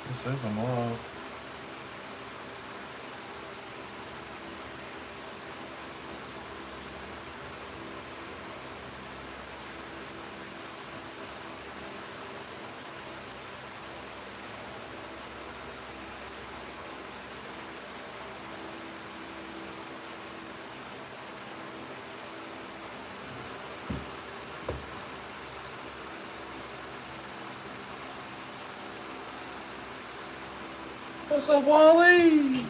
It says I'm live. What's up, Wally?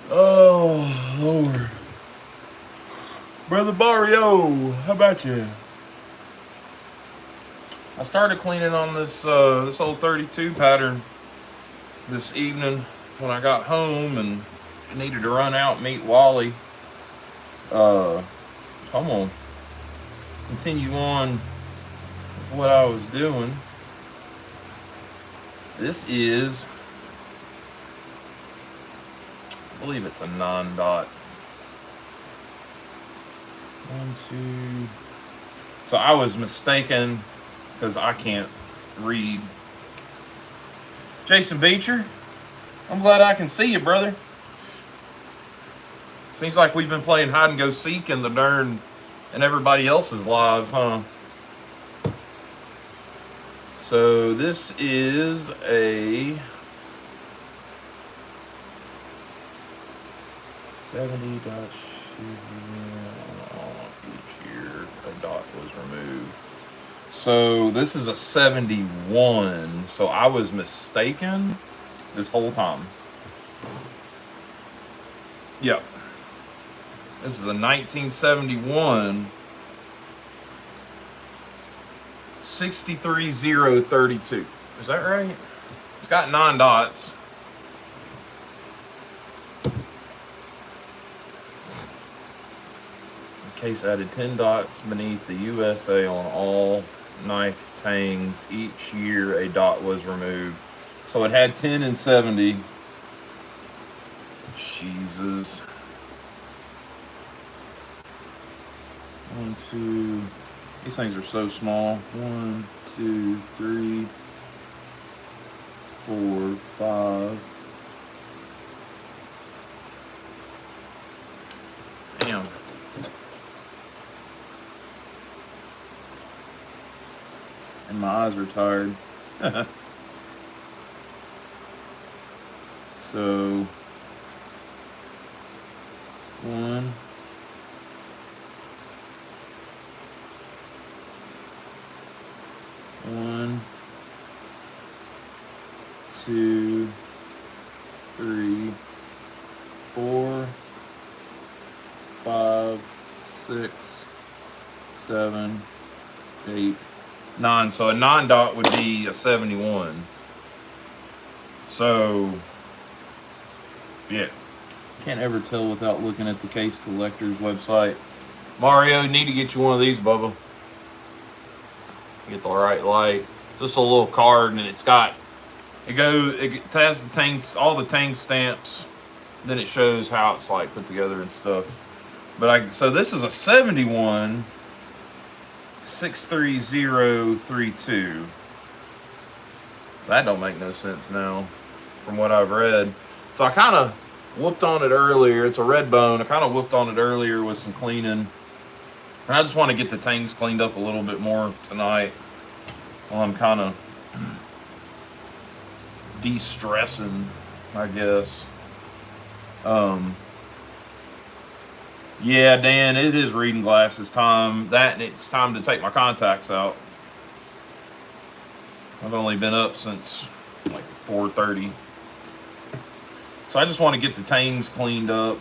Oh, Lord. Brother Barrio, how about you? I started cleaning on this this old 32 pattern this evening when I got home and needed to run out and meet Wally. So I'm gonna continue on with what I was doing. This is, I believe it's a 9-dot. 1, 2. So I was mistaken because I can't read. Jason Beecher, I'm glad I can see you, brother. Seems like we've been playing hide and go seek in everybody else's lives, huh? So this is a 70 dot each year a dot was removed. So this is a 71. So I was mistaken this whole time. Yep. This is a 1971 63032. Is that right? It's got 9 dots. The case added 10 dots beneath the USA on all knife tangs. Each year a dot was removed. So it had 10 and 70. Jesus. 1, 2. These things are so small. 1, 2, 3, 4, 5. Damn. And my eyes are tired. So 1, 1, 2, 3, 4, 5, 6, 7, 8, 9. So a 9 dot would be a 71. So yeah, can't ever tell without looking at the Case Collector's website. Mario, need to get you one of these, Bubba. Get the right light. Just a little card, and it has the tanks, all the tank stamps. Then it shows how it's like put together and stuff. So this is a 71 63032. That don't make no sense now, from what I've read. So I kind of whooped on it earlier. It's a red bone. I kind of whooped on it earlier with some cleaning. And I just want to get the tanks cleaned up a little bit more tonight while I'm kind of de-stressing, I guess. Yeah, Dan, it is reading glasses time. And it's time to take my contacts out. I've only been up since like 4:30. So I just want to get the tangs cleaned up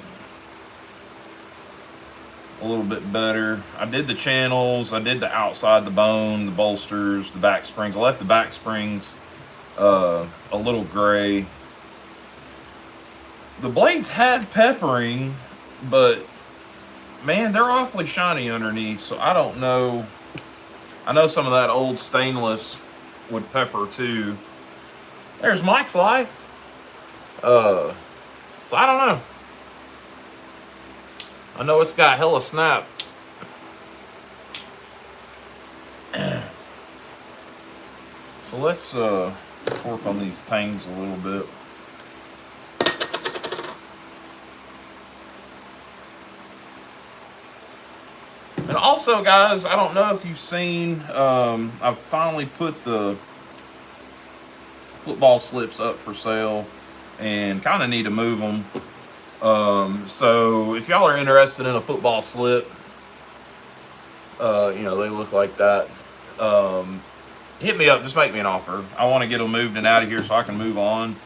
a little bit better. I did the channels, I did the outside, the bone, the bolsters, the back springs. I left the back springs a little gray. The blades had peppering, but man, they're awfully shiny underneath, so I don't know. I know some of that old stainless would pepper too. There's Mike's Life. So I don't know. I know it's got hella snap. So let's work on these tangs a little bit. And also, guys, I don't know if you've seen, I've finally put the football slips up for sale and kind of need to move them. So if y'all are interested in a football slip, you know, they look like that. Hit me up, just make me an offer. I want to get them moved and out of here so I can move on.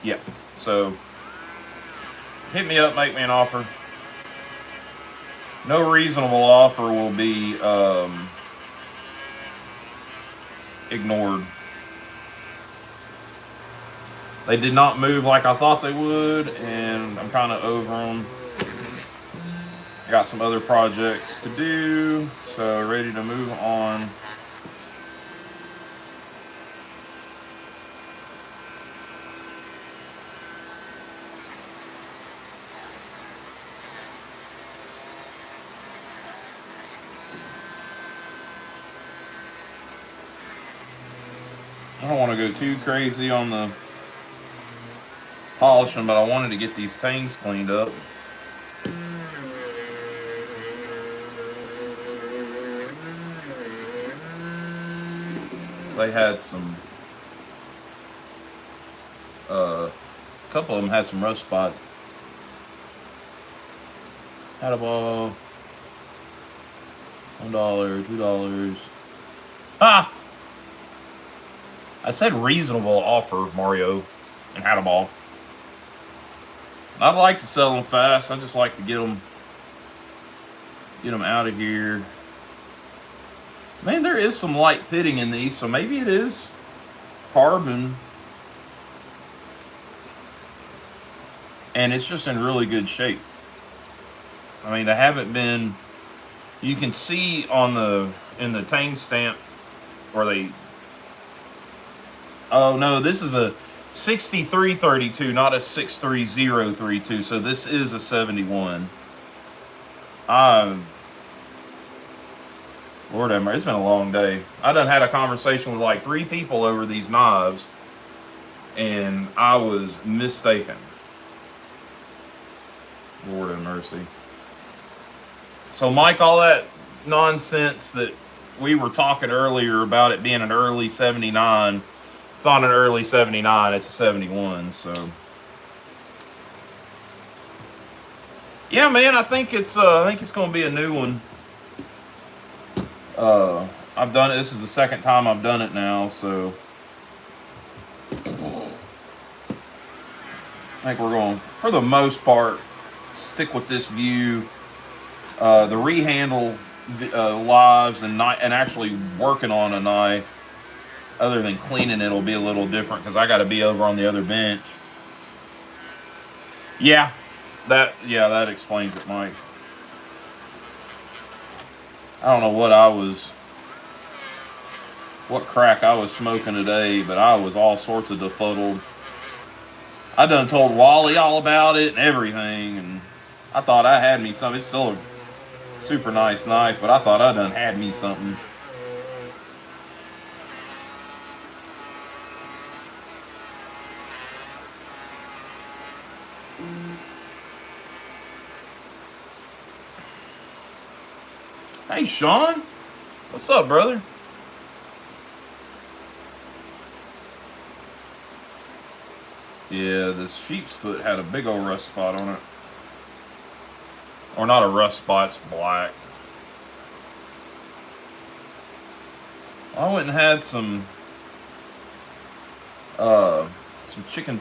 Yeah, so hit me up, make me an offer. No reasonable offer will be ignored. They did not move like I thought they would, and I'm kind of over them. I got some other projects to do, so ready to move on. I don't want to go too crazy on the polishing, but I wanted to get these tangs cleaned up. They had some, a couple of them had some rust spots. Had a ball, $1, $2. Ah! I said reasonable offer, Mario, and had a ball. I'd like to sell them fast. I just like to get them out of here. Man, there is some light pitting in these, so maybe it is carbon. And it's just in really good shape. I mean, they haven't been, you can see on in the tang stamp where they, oh no, this is a 6332, not a 63032. So this is a 71. Lord have mercy, it's been a long day. I done had a conversation with like 3 people over these knives, and I was mistaken. Lord have mercy. So Mike, all that nonsense that we were talking earlier about it being an early 79, it's not an early 79, it's a 71, so. Yeah, man, I think it's gonna be a new one. I've done it, this is the second time I've done it now, so. I think we're going, for the most part, stick with this view. The rehandle lives and actually working on a knife, other than cleaning it, will be a little different because I got to be over on the other bench. Yeah, that explains it, Mike. I don't know what crack I was smoking today, but I was all sorts of befuddled. I done told Wally all about it and everything, and I thought I had me something. It's still a super nice knife, but I thought I done had me something. Hey, Sean. What's up, brother? Yeah, this sheep's foot had a big old rust spot on it. Or not a rust spot, it's black. I went and had some chicken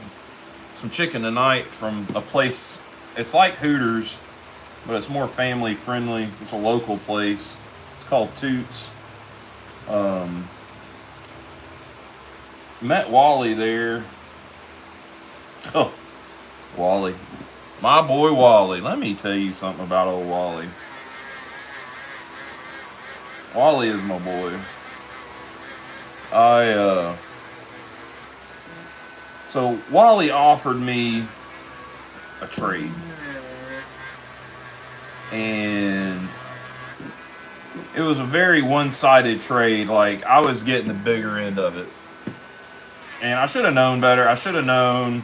tonight from a place. It's like Hooters, but it's more family friendly. It's a local place. It's called Toots. Met Wally there. Oh, Wally. My boy Wally. Let me tell you something about old Wally. Wally is my boy. So Wally offered me a trade. And it was a very one-sided trade. Like, I was getting the bigger end of it. And I should have known better. I should have known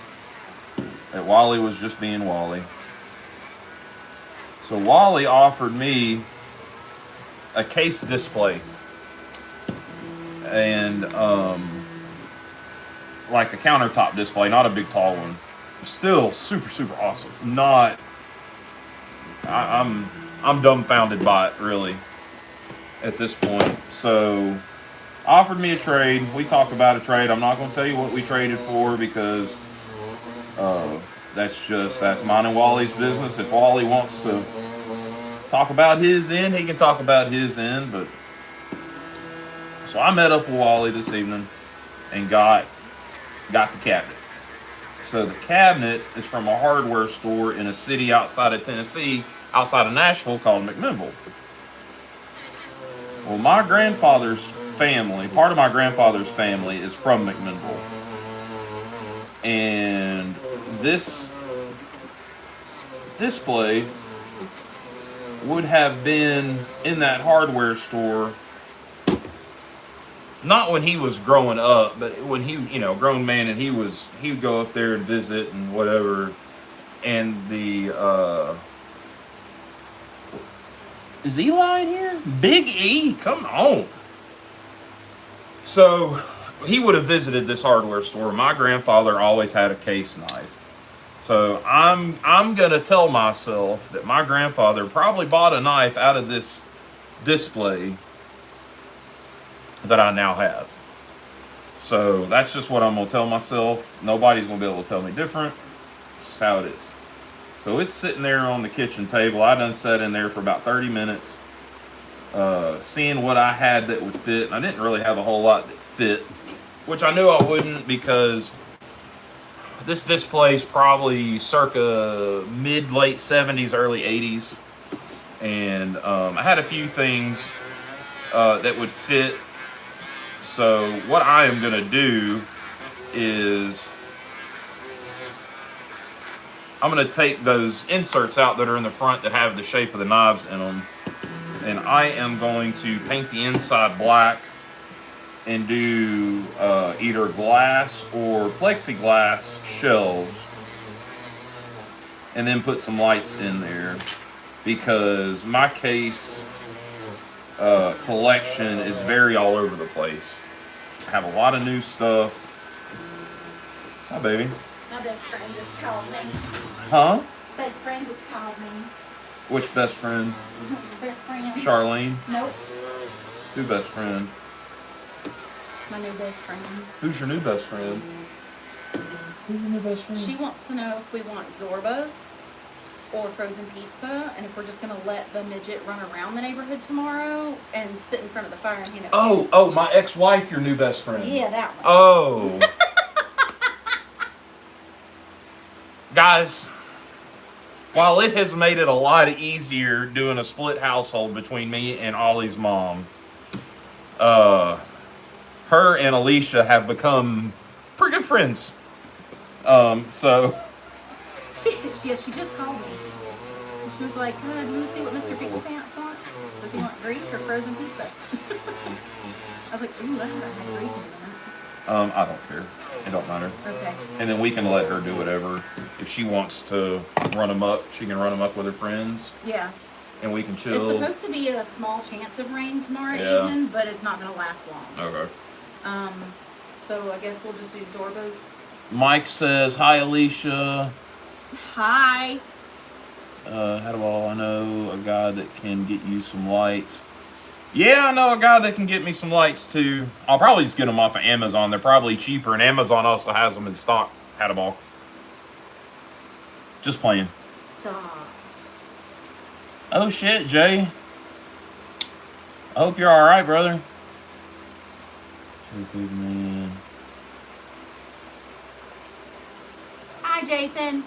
that Wally was just being Wally. So Wally offered me a case display. And, like a countertop display, not a big tall one. Still super, super awesome. Not, I'm dumbfounded by it, really, at this point. So, offered me a trade. We talked about a trade. I'm not going to tell you what we traded for because that's mine and Wally's business. If Wally wants to talk about his end, he can talk about his end. But so I met up with Wally this evening and got the cabinet. So the cabinet is from a hardware store in a city outside of Tennessee, outside of Nashville, called McMinnville. Well, my grandfather's family, part of my grandfather's family is from McMinnville. And this display would have been in that hardware store, not when he was growing up, but when he, grown man, and he would go up there and visit and whatever. And is Eli in here? Big E, come on. So he would have visited this hardware store. My grandfather always had a case knife. So I'm gonna tell myself that my grandfather probably bought a knife out of this display that I now have. So that's just what I'm gonna tell myself. Nobody's gonna be able to tell me different. It's just how it is. So it's sitting there on the kitchen table. I done sat in there for about 30 minutes, seeing what I had that would fit. And I didn't really have a whole lot that fit, which I knew I wouldn't, because this display is probably circa mid-late 70s, early 80s. And I had a few things that would fit. So what I am going to do is I'm going to take those inserts out that are in the front that have the shape of the knives in them, and I am going to paint the inside black and do either glass or plexiglass shelves, and then put some lights in there, because my case collection is very all over the place. I have a lot of new stuff. Hi, baby. My best friend just called me. Huh? Best friend just called me. Which best friend? Best friend. Charlene? Nope. Who best friend? My new best friend. Who's your new best friend? Who's your new best friend? She wants to know if we want Zorbas or frozen pizza, and if we're just going to let the midget run around the neighborhood tomorrow and sit in front of the fire and hand out. Oh, my ex-wife, your new best friend. Yeah, that one. Oh. Guys, while it has made it a lot easier doing a split household between me and Ollie's mom, her and Alicia have become pretty good friends. So She just called me. And she was like, do you want to see what Mr. Pickle Pants wants? Does he want Greek or frozen pizza? I was like, ooh, I haven't had Greek in a minute. I don't care. It don't matter. Okay. And then we can let her do whatever. If she wants to run them up, she can run them up with her friends. Yeah. And we can chill. It's supposed to be a small chance of rain tomorrow evening, but it's not going to last long. Okay. So I guess we'll just do Zorbas. Mike says, hi, Alicia. Hi. How do I know a guy that can get you some lights? Yeah, I know a guy that can get me some lights, too. I'll probably just get them off of Amazon. They're probably cheaper, and Amazon also has them in stock. Had them all. Just playing. Stop. Oh, shit, Jay. I hope you're all right, brother. Big man. Hi, Jason.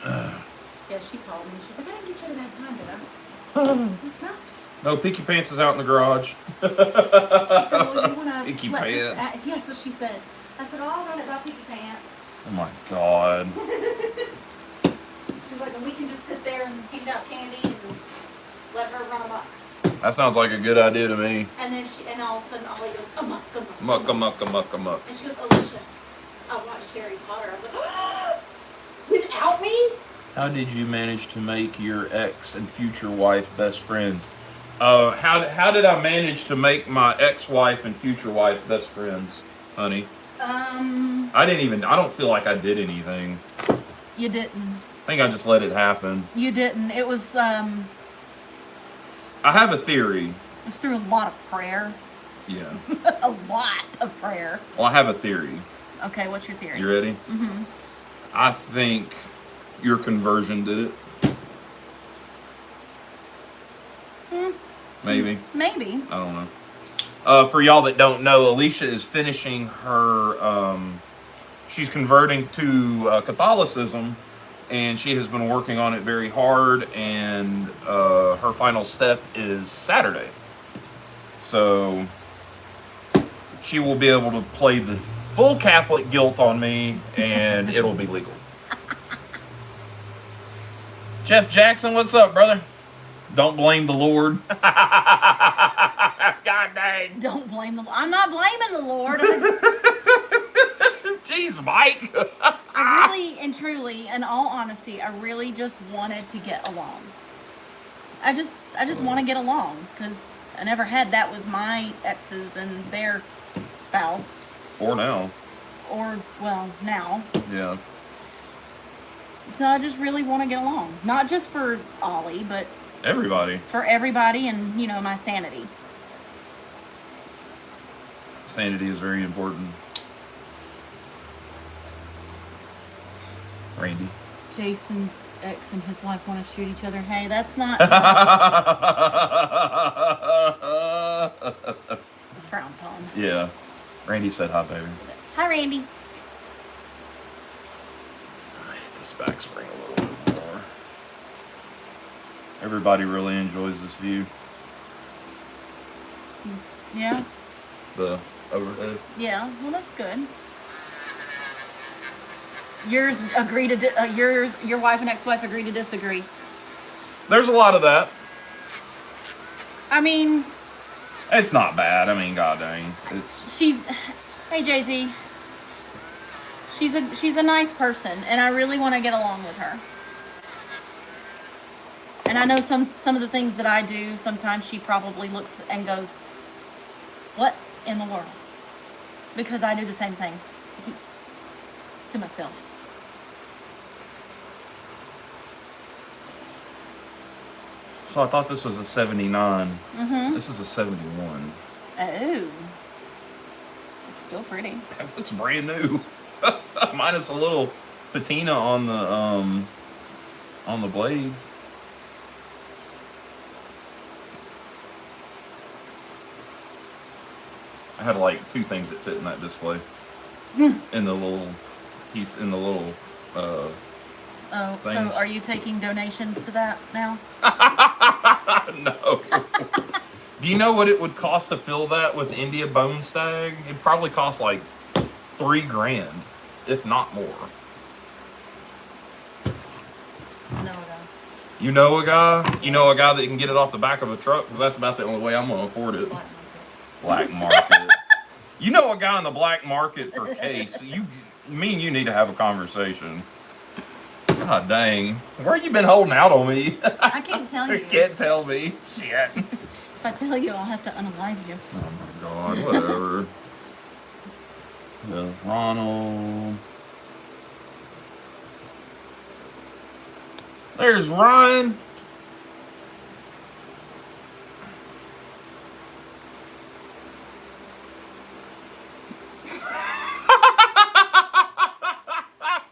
Yeah, she called me. She's like, I didn't get you at a bad time, did I? No. No, Peaky Pants is out in the garage. She said, well, you want to... Peaky Pants. Yeah, so she said. I said, oh, I'll run it by Peaky Pants. Oh, my God. She's like, and we can just sit there and hand out candy and let her run amok. That sounds like a good idea to me. And then and all of a sudden, Ollie goes, amok, amok. Muck, muck, muck, muck. And she goes, Alicia, I watched Harry Potter. I was like, without me? How did you manage to make your ex and future wife best friends? How did I manage to make my ex-wife and future wife best friends, honey? I don't feel like I did anything. You didn't. I think I just let it happen. You didn't. It was, I have a theory. It was through a lot of prayer. Yeah. A lot of prayer. Well, I have a theory. Okay, what's your theory? You ready? Mm-hmm. I think your conversion did it. Maybe. Maybe. I don't know. For y'all that don't know, Alicia is finishing her, she's converting to Catholicism, and she has been working on it very hard, and her final step is Saturday. So she will be able to play the full Catholic guilt on me, and it'll be legal. Jeff Jackson, what's up, brother? Don't blame the Lord. God dang. Don't blame the Lord. I'm not blaming the Lord. Jeez, Mike. I really and truly, in all honesty, I really just wanted to get along. I just want to get along because I never had that with my exes and their spouse. Or now. Or, well, now. Yeah. So I just really want to get along. Not just for Ollie, but everybody. For everybody and, you know, my sanity. Sanity is very important. Randy. Jason's ex and his wife want to shoot each other. Hey, that's not... It's frowned upon. Yeah. Randy said hi, baby. Hi, Randy. I hit this back spring a little bit more. Everybody really enjoys this view. Yeah? The overhead. Yeah, well, that's good. Yours agree to your wife and ex-wife agree to disagree. There's a lot of that. I mean, it's not bad. I mean, god dang, hey Jay-Z. She's a nice person, and I really want to get along with her. And I know some of the things that I do. Sometimes she probably looks and goes, "What in the world?" Because I do the same thing to myself. So I thought this was a 79. Mm-hmm. This is a 71. Oh. It's still pretty. That looks brand new. Minus a little patina on the blades. I had like two things that fit in that display. In the little piece, in the little Oh, thing. so are you taking donations to that now? No. Do you know what it would cost to fill that with India bone stag? It'd probably cost like $3,000, if not more. No. You know a guy? You know a guy that can get it off the back of a truck? Because that's about the only way I'm going to afford it. Black market. You know a guy in the black market for case. Me and you need to have a conversation. God dang. Where you been holding out on me? I can't tell you. You can't tell me. Shit. If I tell you, I'll have to unalive you. Oh my god, whatever. Ronald. There's Ryan.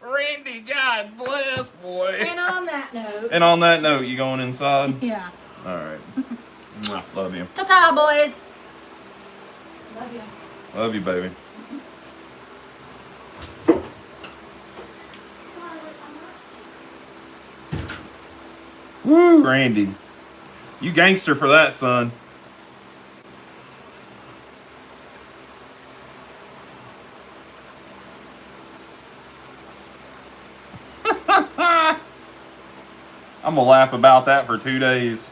Randy, God bless, boy. And on that note. And on that note, you going inside? Yeah. All right. Mwah. Love you. Ta-ta, boys. Love you. Love you, baby. Woo, Randy. You gangster for that, son. I'm gonna laugh about that for 2 days.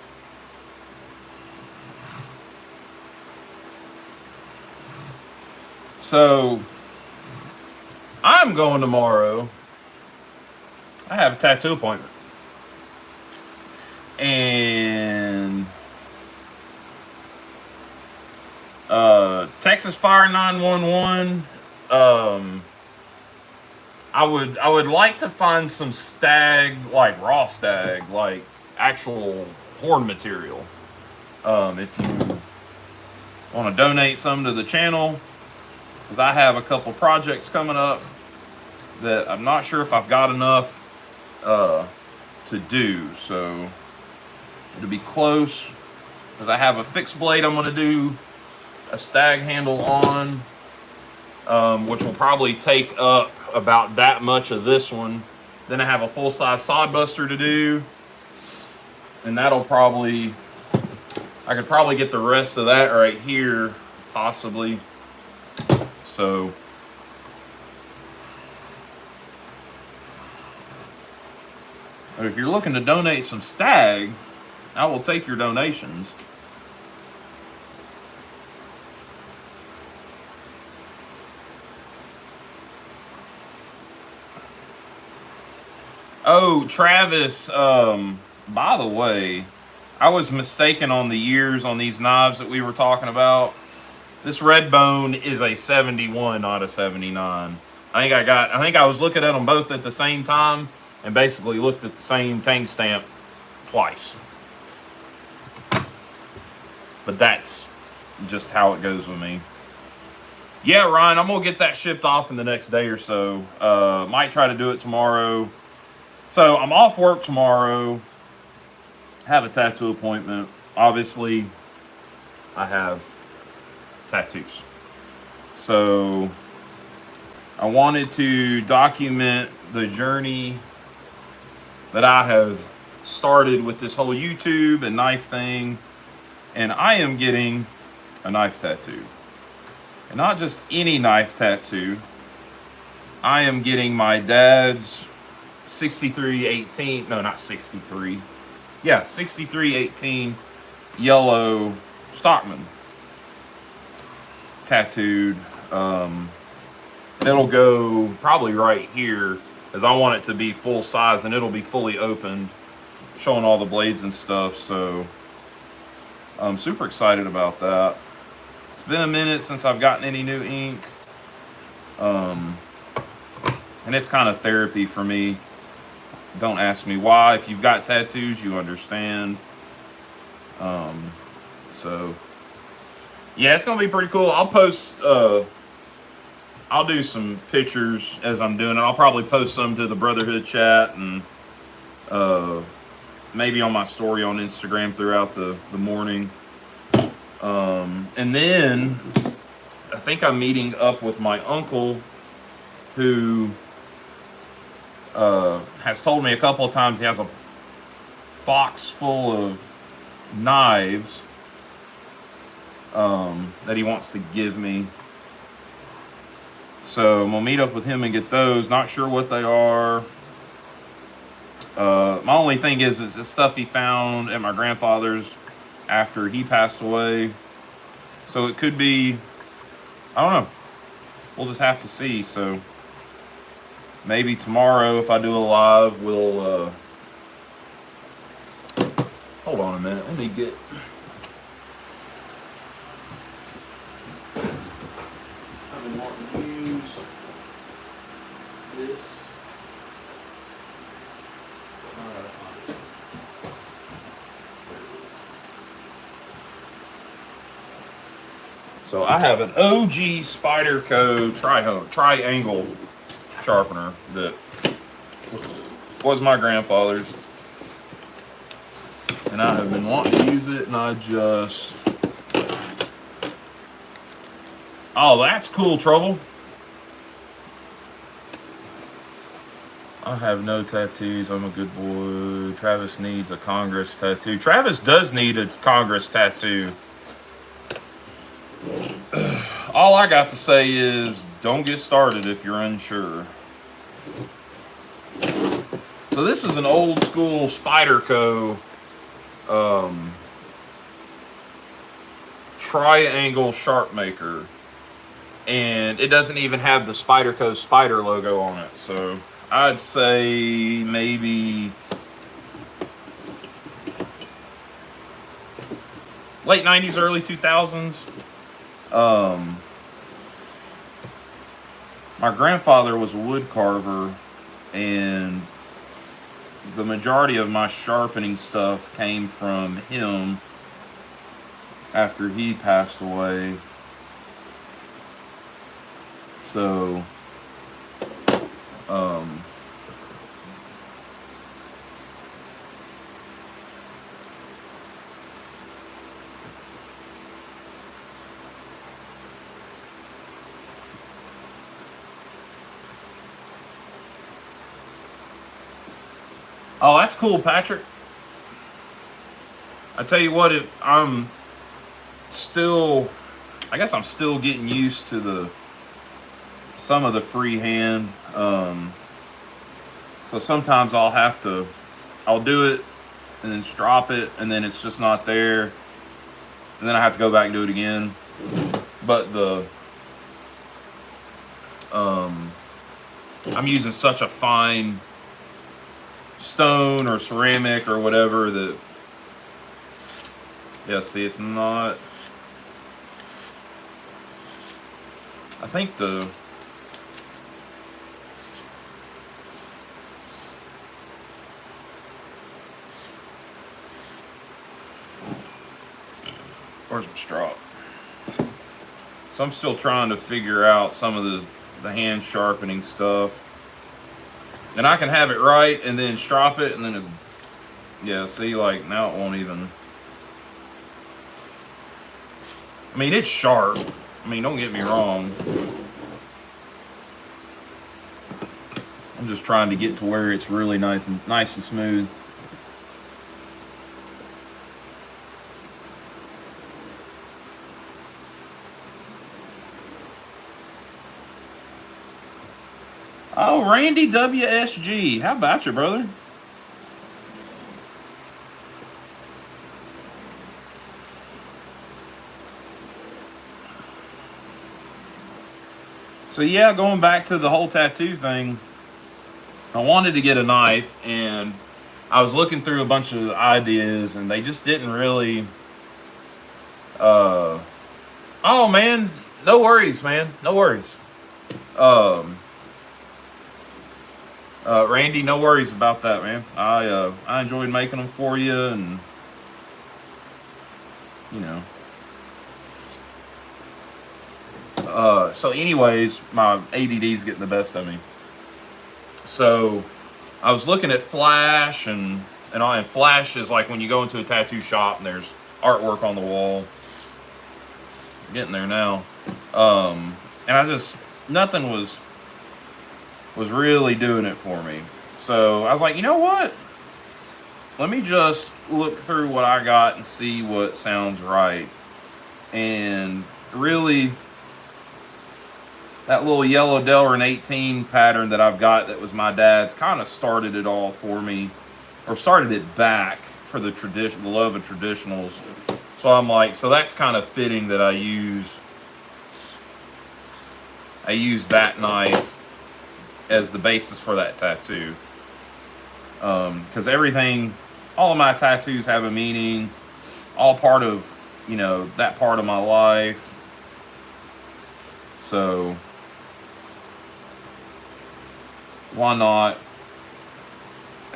So I'm going tomorrow. I have a tattoo appointment. And Texas Fire 911. I would like to find some stag, like raw stag, like actual horn material. If you want to donate some to the channel, because I have a couple projects coming up that I'm not sure if I've got enough to do. So it'll be close, because I have a fixed blade I'm going to do a stag handle on, which will probably take up about that much of this one. Then I have a full-size sod buster to do, and that'll probably, I could probably get the rest of that right here, possibly. So if you're looking to donate some stag, I will take your donations. Oh, Travis, by the way, I was mistaken on the years on these knives that we were talking about. This red bone is a 71, not a 79. I think I was looking at them both at the same time and basically looked at the same tank stamp twice. But that's just how it goes with me. Yeah, Ryan, I'm going to get that shipped off in the next day or so. Might try to do it tomorrow. So I'm off work tomorrow. Have a tattoo appointment. Obviously, I have tattoos. So I wanted to document the journey that I have started with this whole YouTube and knife thing. And I am getting a knife tattoo. And not just any knife tattoo. I am getting my dad's 6318, no, not 63. Yeah, 6318 yellow Stockman tattooed. It'll go probably right here, as I want it to be full size, and it'll be fully opened, showing all the blades and stuff. So I'm super excited about that. It's been a minute since I've gotten any new ink, and it's kind of therapy for me. Don't ask me why. If you've got tattoos, you understand. So yeah, it's gonna be pretty cool. I'll post, I'll do some pictures as I'm doing it. I'll probably post some to the Brotherhood chat and maybe on my story on Instagram throughout the morning. And then I think I'm meeting up with my uncle, who has told me a couple of times he has a box full of knives that he wants to give me. So I'm gonna meet up with him and get those. Not sure what they are. My only thing is the stuff he found at my grandfather's after he passed away. So it could be, I don't know. We'll just have to see. So maybe tomorrow, if I do a live, we'll, hold on a minute. Let me get, I've been wanting to use this. I gotta find it. There it is. So I have an OG Spyderco triangle sharpener that was my grandfather's, and I have been wanting to use it, and I just, oh, that's cool, Trouble. I have no tattoos. I'm a good boy. Travis needs a Congress tattoo. Travis does need a Congress tattoo. All I got to say is, don't get started if you're unsure. So this is an old school Spyderco triangle sharp maker. and it doesn't even have the Spyderco Spider logo on it. So I'd say maybe late 90s, early 2000s. My grandfather was a wood carver, and the majority of my sharpening stuff came from him after he passed away. So, oh, that's cool, Patrick. I tell you what, I'm still, I guess I'm still getting used to some of the freehand. So sometimes I'll do it and then strop it, and then it's just not there, and then I have to go back and do it again. But I'm using such a fine stone or ceramic or whatever that, yeah, see, it's not, I think where's my strop? So I'm still trying to figure out some of the hand sharpening stuff. And I can have it right and then strop it, and then it's, yeah, see, like, now it won't even, I mean, it's sharp. I mean, don't get me wrong. I'm just trying to get to where it's really nice and smooth. Oh, Randy WSG. How about you, brother? So yeah, going back to the whole tattoo thing, I wanted to get a knife, and I was looking through a bunch of ideas, and they just didn't really, oh man, no worries, man. No worries. Randy, no worries about that, man. I enjoyed making them for you, and you know. So anyways, my ADD's getting the best of me. So I was looking at Flash, and Flash is like when you go into a tattoo shop and there's artwork on the wall. I'm getting there now. And I just, nothing was really doing it for me. So I was like, you know what? Let me just look through what I got and see what sounds right. And really, that little yellow Delrin 18 pattern that I've got that was my dad's kind of started it all for me, or started it back for the love of traditionals. So I'm like, so that's kind of fitting that I use that knife as the basis for that tattoo. Because all of my tattoos have a meaning, all part of, that part of my life. So why not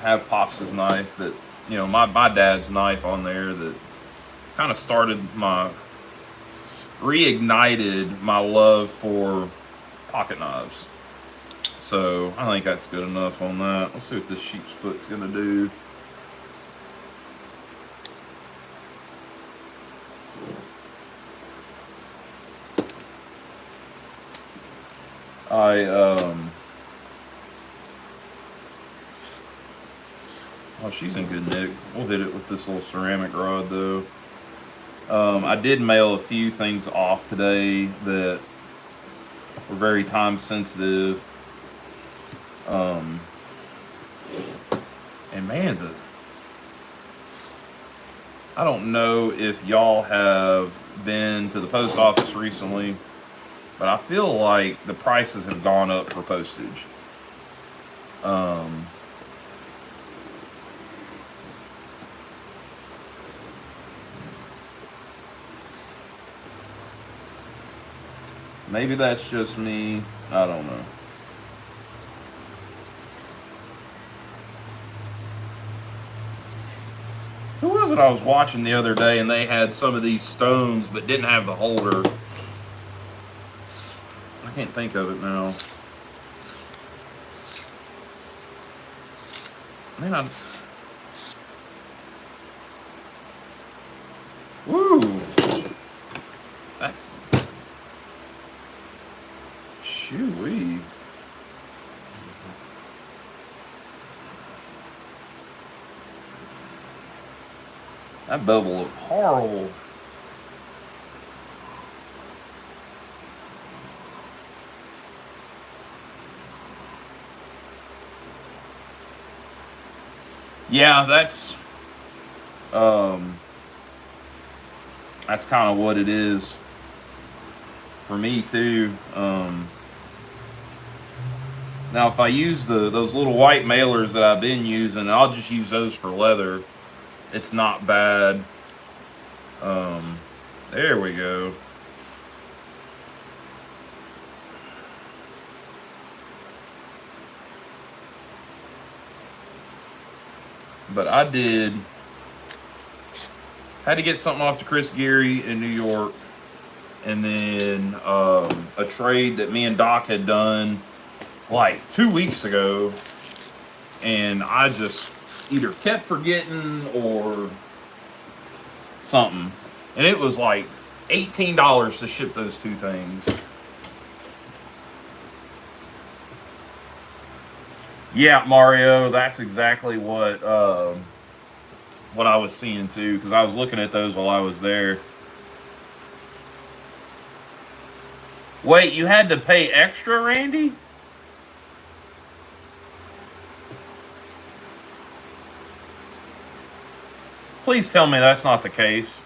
have Pops' knife that, my dad's knife on there that kind of reignited my love for pocket knives. So I think that's good enough on that. Let's see what this sheep's foot's gonna do. Oh, she's in good nick. We'll hit it with this little ceramic rod though. I did mail a few things off today that were very time sensitive. And man, I don't know if y'all have been to the post office recently, but I feel like the prices have gone up for postage. Maybe that's just me. I don't know. Who was it I was watching the other day and they had some of these stones but didn't have the holder? I can't think of it now. Man, woo! That's... Shoo-wee. That bevel looked horrible. Yeah, that's kind of what it is for me too. Now, if I use those little white mailers that I've been using, I'll just use those for leather. It's not bad. There we go. But I had to get something off to Chris Geary in New York, and then a trade that me and Doc had done like 2 weeks ago, and I just either kept forgetting or something, and it was like $18 to ship those two things. Yeah, Mario, that's exactly what I was seeing too, because I was looking at those while I was there. Wait, you had to pay extra, Randy? Please tell me that's not the case.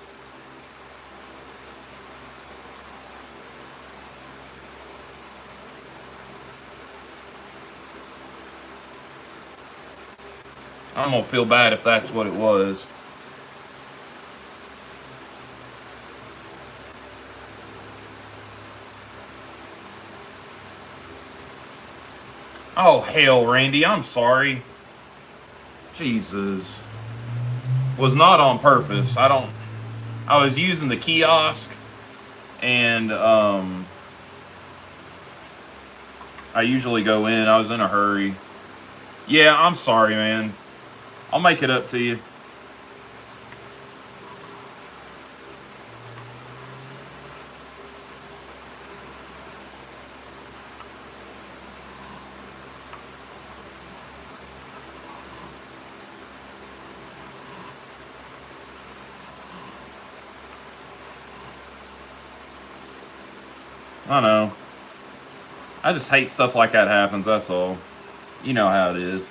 I'm gonna feel bad if that's what it was. Oh, hell, Randy, I'm sorry. Jesus. Was not on purpose. I was using the kiosk, and I usually go in. I was in a hurry. Yeah, I'm sorry, man. I'll make it up to you. I know. I just hate stuff like that happens, that's all. You know how it is.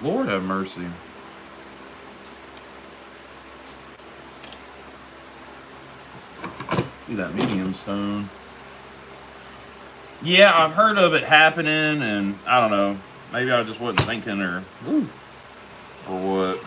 Lord have mercy. See that medium stone. Yeah, I've heard of it happening, and I don't know. Maybe I just wasn't thinking or what.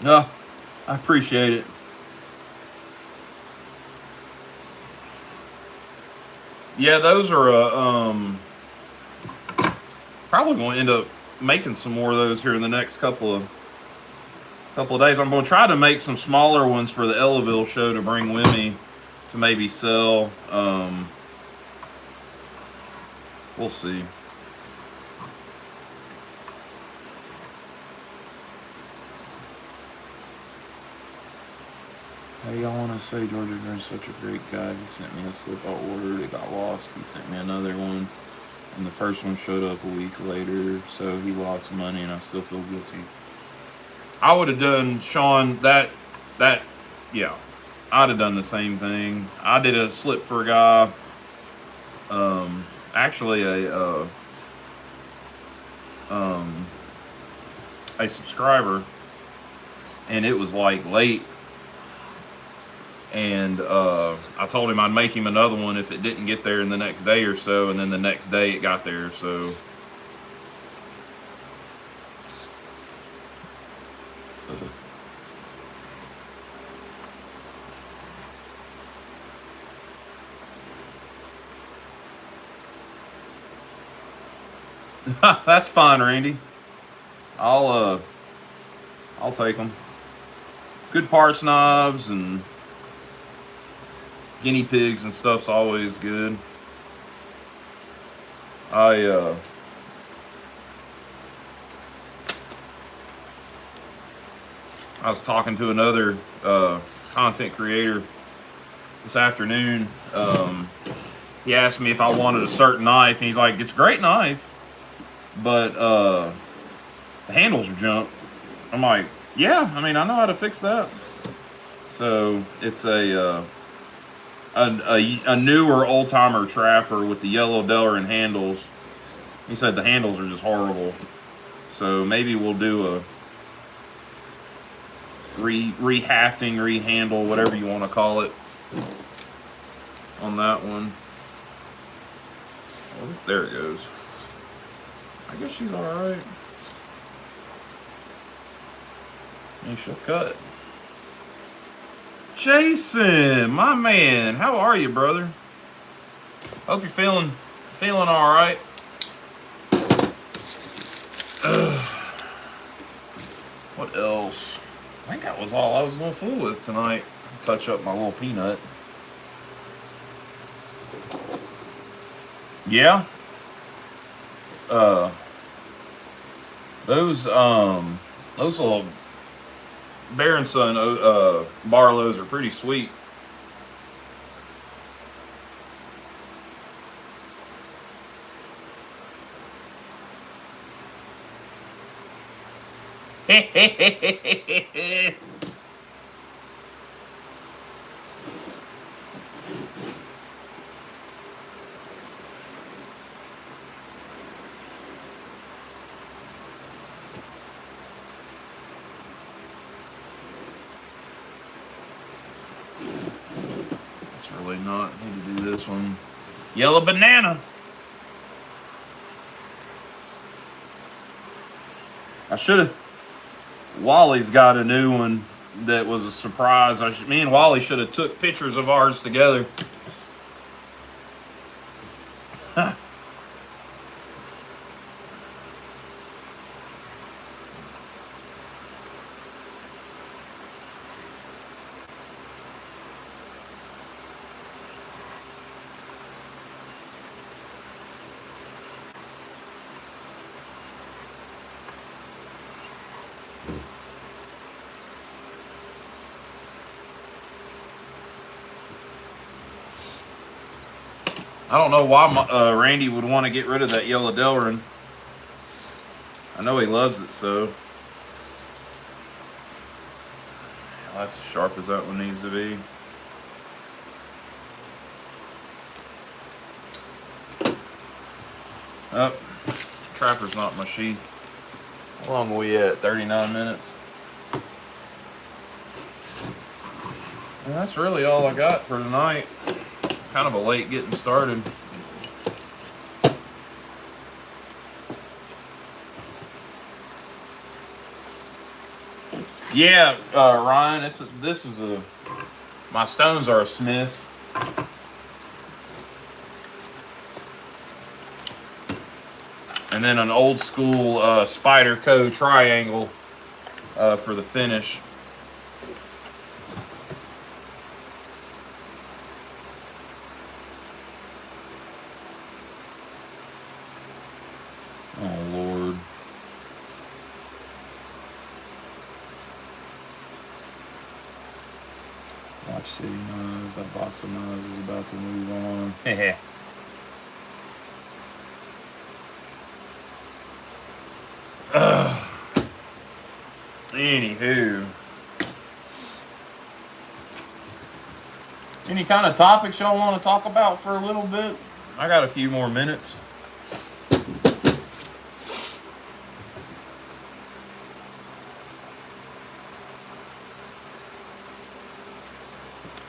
No, I appreciate it. Yeah, those are probably going to end up making some more of those here in the next couple of days. I'm going to try to make some smaller ones for the Ellaville show to bring with me to maybe sell. We'll see. Hey, I want to say Georgia Green's such a great guy. He sent me a slip I ordered. It got lost. He sent me another one, and the first one showed up a week later. So he lost money, and I still feel guilty. I would have done, Sean, yeah. I'd have done the same thing. I did a slip for a guy, actually a subscriber, and it was like late, and I told him I'd make him another one if it didn't get there in the next day or so, and then the next day it got there, so. That's fine, Randy. I'll take them. Good parts knives and guinea pigs and stuff's always good. I was talking to another content creator this afternoon. He asked me if I wanted a certain knife, and he's like, "It's a great knife, but the handles are junk." I'm like, "Yeah, I mean, I know how to fix that." So it's a newer old timer trapper with the yellow Delrin handles. He said the handles are just horrible. So maybe we'll do a rehafting, rehandle, whatever you want to call it, on that one. Oh, there it goes. I guess she's all right. And she'll cut. Jason, my man, how are you, brother? Hope you're feeling all right. What else? I think that was all I was going to fool with tonight. Touch up my little peanut. Yeah. Those little Bear and Son Barlows are pretty sweet. It's really not. I need to do this one. Yellow banana. I should have. Wally's got a new one that was a surprise. Me and Wally should have took pictures of ours together. I don't know why Randy would want to get rid of that yellow Delrin. I know he loves it so. Well, that's as sharp as that one needs to be. Oh, trapper's not my sheath. How long are we at? 39 minutes? And that's really all I got for tonight. Kind of a late getting started. Yeah, Ryan, my stones are a Smith's. And then an old school Spyderco triangle for the finish. Oh, Lord. City knives. That box of knives is about to move on. Heh. Anywho. Any kind of topics y'all want to talk about for a little bit? I got a few more minutes.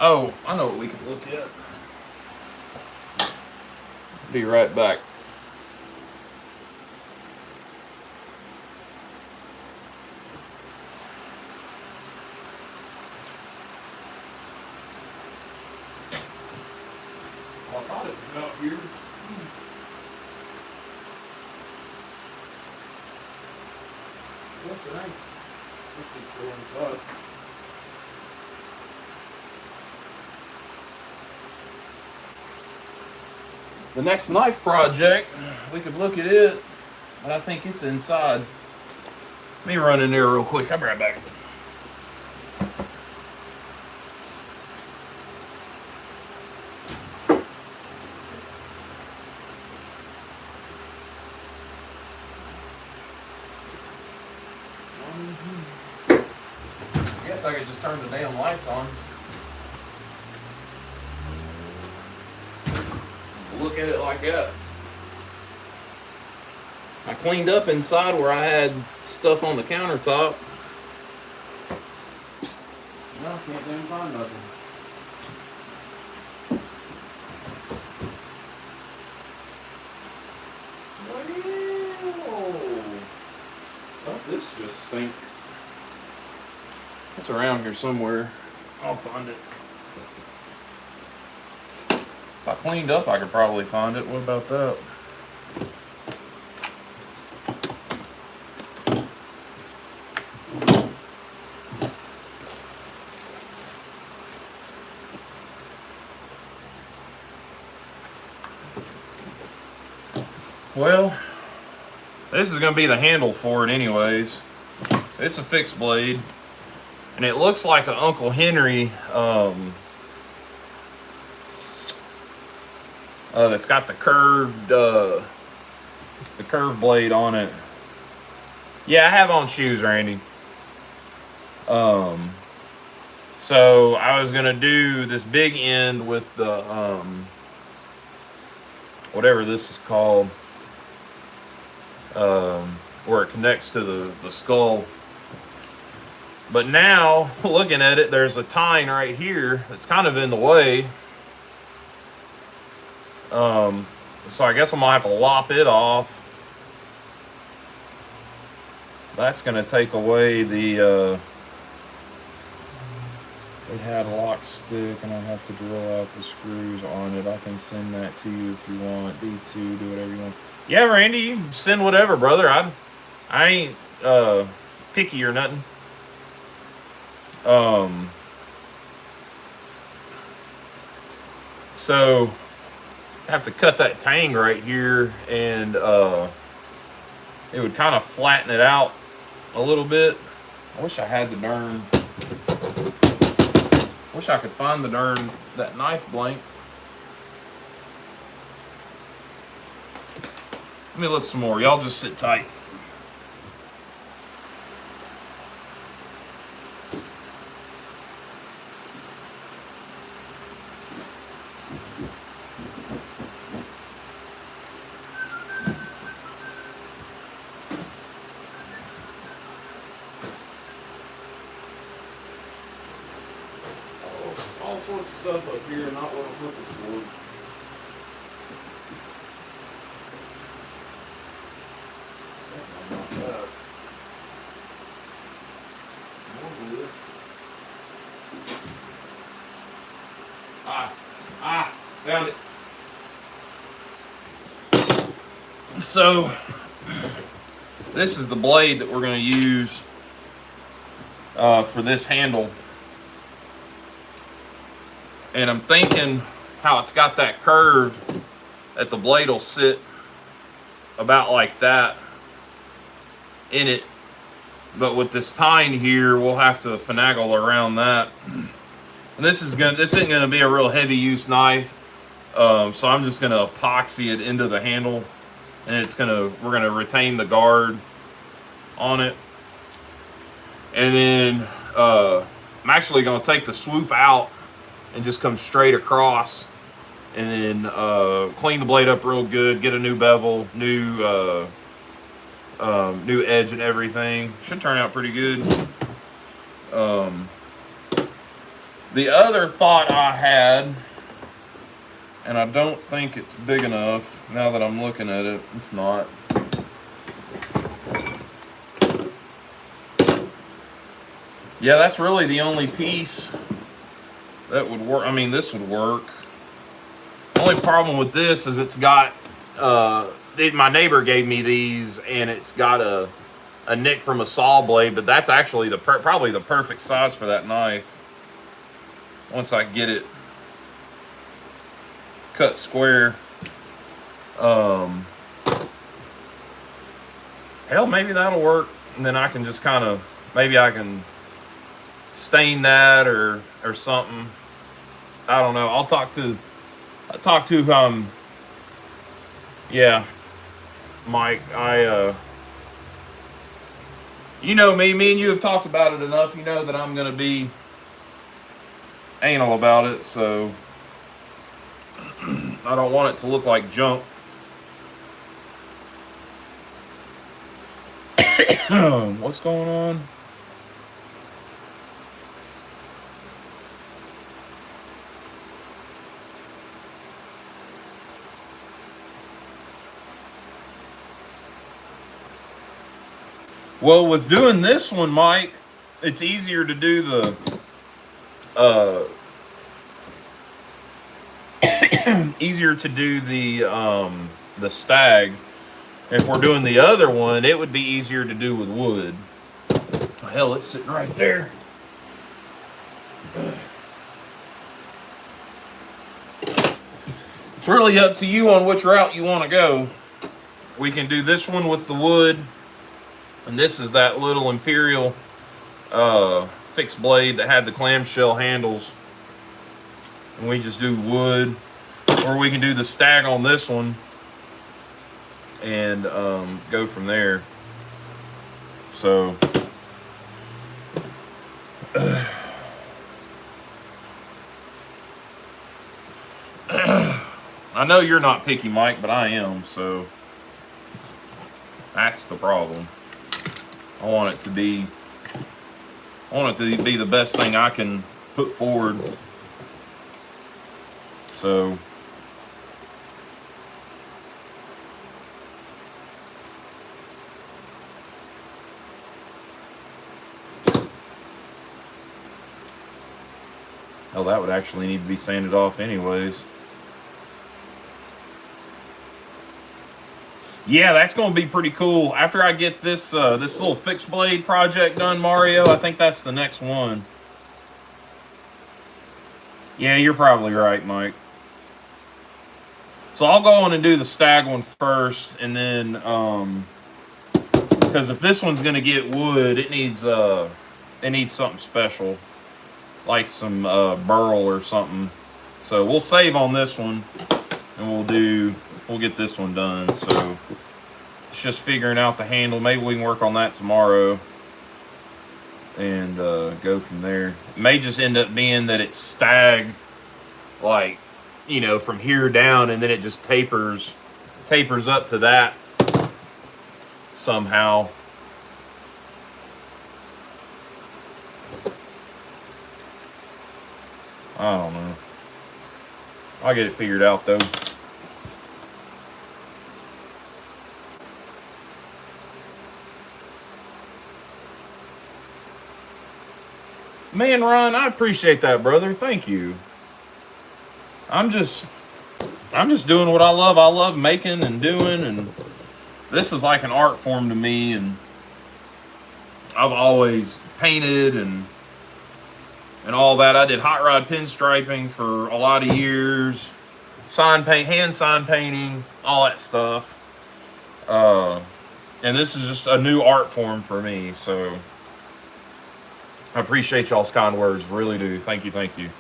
Oh, I know what we could look at. Be right back. I thought it was out here. What's the name? Must be still inside. The next knife project, we could look at it, but I think it's inside. Let me run in there real quick. I'll be right back. I guess I could just turn the damn lights on. Look at it like that. I cleaned up inside where I had stuff on the countertop. No, can't damn find nothing. Well, don't this just stink? It's around here somewhere. I'll find it. If I cleaned up, I could probably find it. What about that? Well, this is going to be the handle for it anyways. It's a fixed blade. And it looks like an Uncle Henry that's got the curved blade on it. Yeah, I have on shoes, Randy. So I was gonna do this big end with the whatever this is called, where it connects to the skull. But now, looking at it, there's a tine right here that's kind of in the way. So I guess I'm gonna have to lop it off. That's gonna take away the it had a lock stick, and I have to drill out the screws on it. I can send that to you if you want. D2, do whatever you want. Yeah, Randy, you can send whatever, brother. I ain't picky or nothing. So I have to cut that tang right here, and it would kind of flatten it out a little bit. I wish I had the darn. Wish I could find the darn that knife blank. Let me look some more. Y'all just sit tight. All sorts of stuff up here, not what I'm looking for. Not bad. More of this. Found it. So, this is the blade that we're going to use for this handle. And I'm thinking how it's got that curve that the blade will sit about like that in it. But with this tine here, we'll have to finagle around that. And this isn't gonna be a real heavy use knife. So I'm just gonna epoxy it into the handle, and we're gonna retain the guard on it. And then I'm actually gonna take the swoop out and just come straight across, and then clean the blade up real good, get a new bevel, new edge and everything. Should turn out pretty good. The other thought I had, and I don't think it's big enough now that I'm looking at it, it's not. Yeah, that's really the only piece that would work. I mean, this would work. The only problem with this is it's got, my neighbor gave me these, and it's got a nick from a saw blade, but that's actually probably the perfect size for that knife. Once I get it cut square. Hell, maybe that'll work. And then I can just kind of, maybe I can stain that or something. I don't know. I'll talk to yeah, Mike. You know me and you have talked about it enough. You know that I'm gonna be anal about it, so I don't want it to look like junk. What's going on? Well, with doing this one, Mike, it's easier to do the the stag. If we're doing the other one, it would be easier to do with wood. Hell, it's sitting right there. It's really up to you on which route you want to go. We can do this one with the wood, and this is that little Imperial fixed blade that had the clamshell handles, and we just do wood. Or we can do the stag on this one and go from there. So I know you're not picky, Mike, but I am, so that's the problem. I want it to be the best thing I can put forward. So hell, that would actually need to be sanded off anyways. Yeah, that's going to be pretty cool. After I get this this little fixed blade project done, Mario, I think that's the next one. Yeah, you're probably right, Mike. So I'll go on and do the stag one first, and then because if this one's going to get wood, it needs something special, like some burl or something. So we'll save on this one, and we'll get this one done. So it's just figuring out the handle. Maybe we can work on that tomorrow and go from there. It may just end up being that it's stag, like, you know, from here down, and then it just tapers up to that somehow. I don't know. I'll get it figured out though. Man, Ron, I appreciate that, brother. Thank you. I'm just doing what I love. I love making and doing, and this is like an art form to me, and I've always painted and all that. I did hot rod pinstriping for a lot of years, hand sign painting, all that stuff. And this is just a new art form for me, so I appreciate y'all's kind words, really do. Thank you, thank you.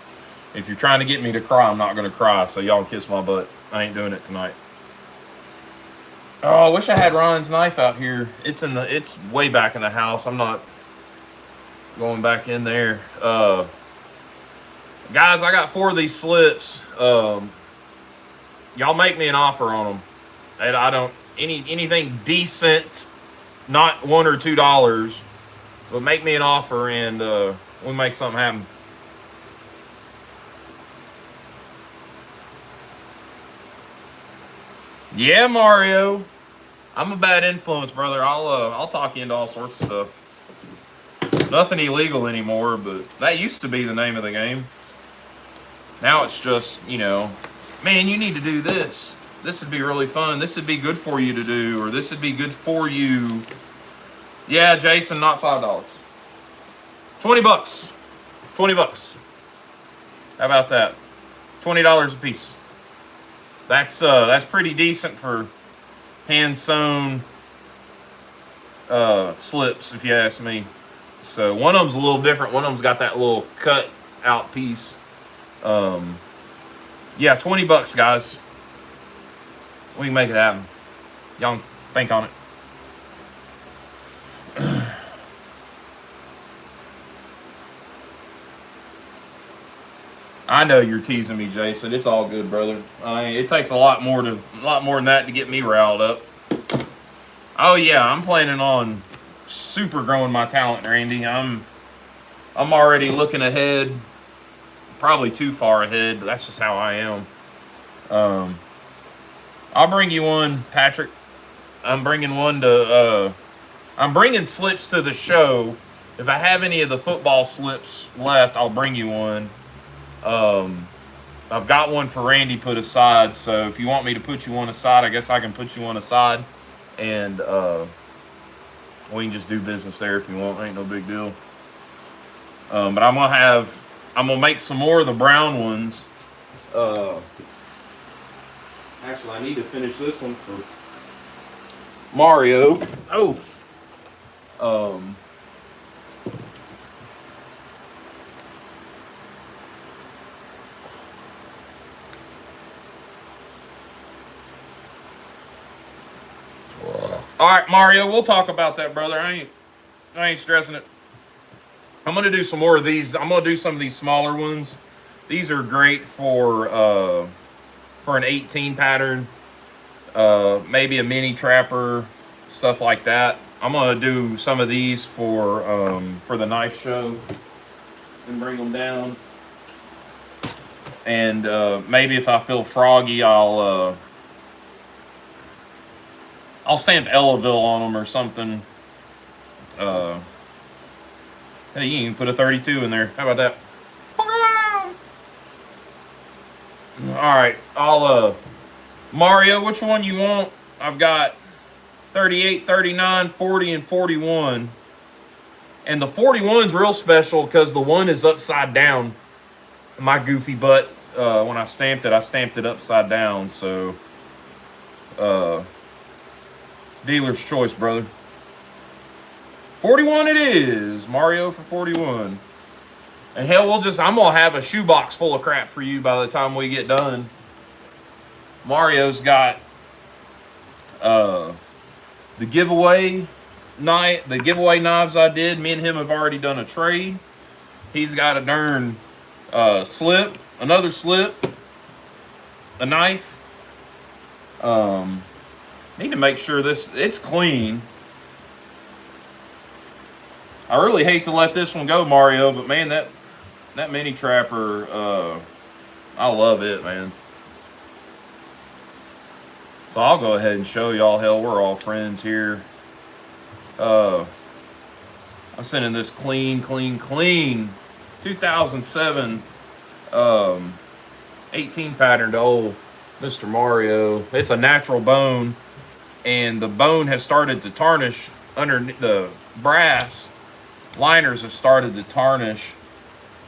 If you're trying to get me to cry, I'm not going to cry. So y'all kiss my butt. I ain't doing it tonight. Oh, I wish I had Ryan's knife out here. It's way back in the house. I'm not going back in there. Guys, I got 4 of these slips. Y'all make me an offer on them. And I don't anything decent, not $1 or $2, but make me an offer and we'll make something happen. Yeah, Mario. I'm a bad influence, brother. I'll talk you into all sorts of stuff. Nothing illegal anymore, but that used to be the name of the game. Now it's just, man, you need to do this. This would be really fun. This would be good for you to do, or this would be good for you. Yeah, Jason, not $5. $20. $20. How about that? $20 a piece. That's pretty decent for hand sewn slips, if you ask me. So one of them's a little different. One of them's got that little cut out piece. Yeah, $20, guys. We can make it happen. Y'all think on it. I know you're teasing me, Jason. It's all good, brother. It takes a lot more than that to get me riled up. Oh yeah, I'm planning on super growing my talent, Randy. I'm already looking ahead, probably too far ahead, but that's just how I am. I'll bring you one, Patrick. I'm bringing slips to the show. If I have any of the football slips left, I'll bring you one. I've got one for Randy put aside, so if you want me to put you one aside, I guess I can put you one aside, and we can just do business there if you want. Ain't no big deal. But I'm gonna make some more of the brown ones. Actually, I need to finish this one for Mario. Oh. All right, Mario, we'll talk about that, brother. I ain't stressing it. I'm gonna do some more of these. I'm gonna do some of these smaller ones. These are great for an 18 pattern, maybe a mini trapper, stuff like that. I'm gonna do some of these for the knife show and bring them down. And maybe if I feel froggy, I'll stamp Ellaville on them or something. Hey, you can put a 32 in there. How about that? All right, Mario, which one you want? I've got 38, 39, 40, and 41. And the 41's real special because the one is upside down. My goofy butt, when I stamped it upside down. So, dealer's choice, brother. 41 it is. Mario for 41. And hell, I'm going to have a shoebox full of crap for you by the time we get done. Mario's got the giveaway knives I did. Me and him have already done a trade. He's got a darn slip, another slip, a knife. Need to make sure it's clean. I really hate to let this one go, Mario, but man, that mini trapper, I love it, man. So I'll go ahead and show y'all. Hell, we're all friends here. I'm sending this clean 2007 18 pattern to old Mr. Mario. It's a natural bone, and the bone has started to tarnish under the brass. Liners have started to tarnish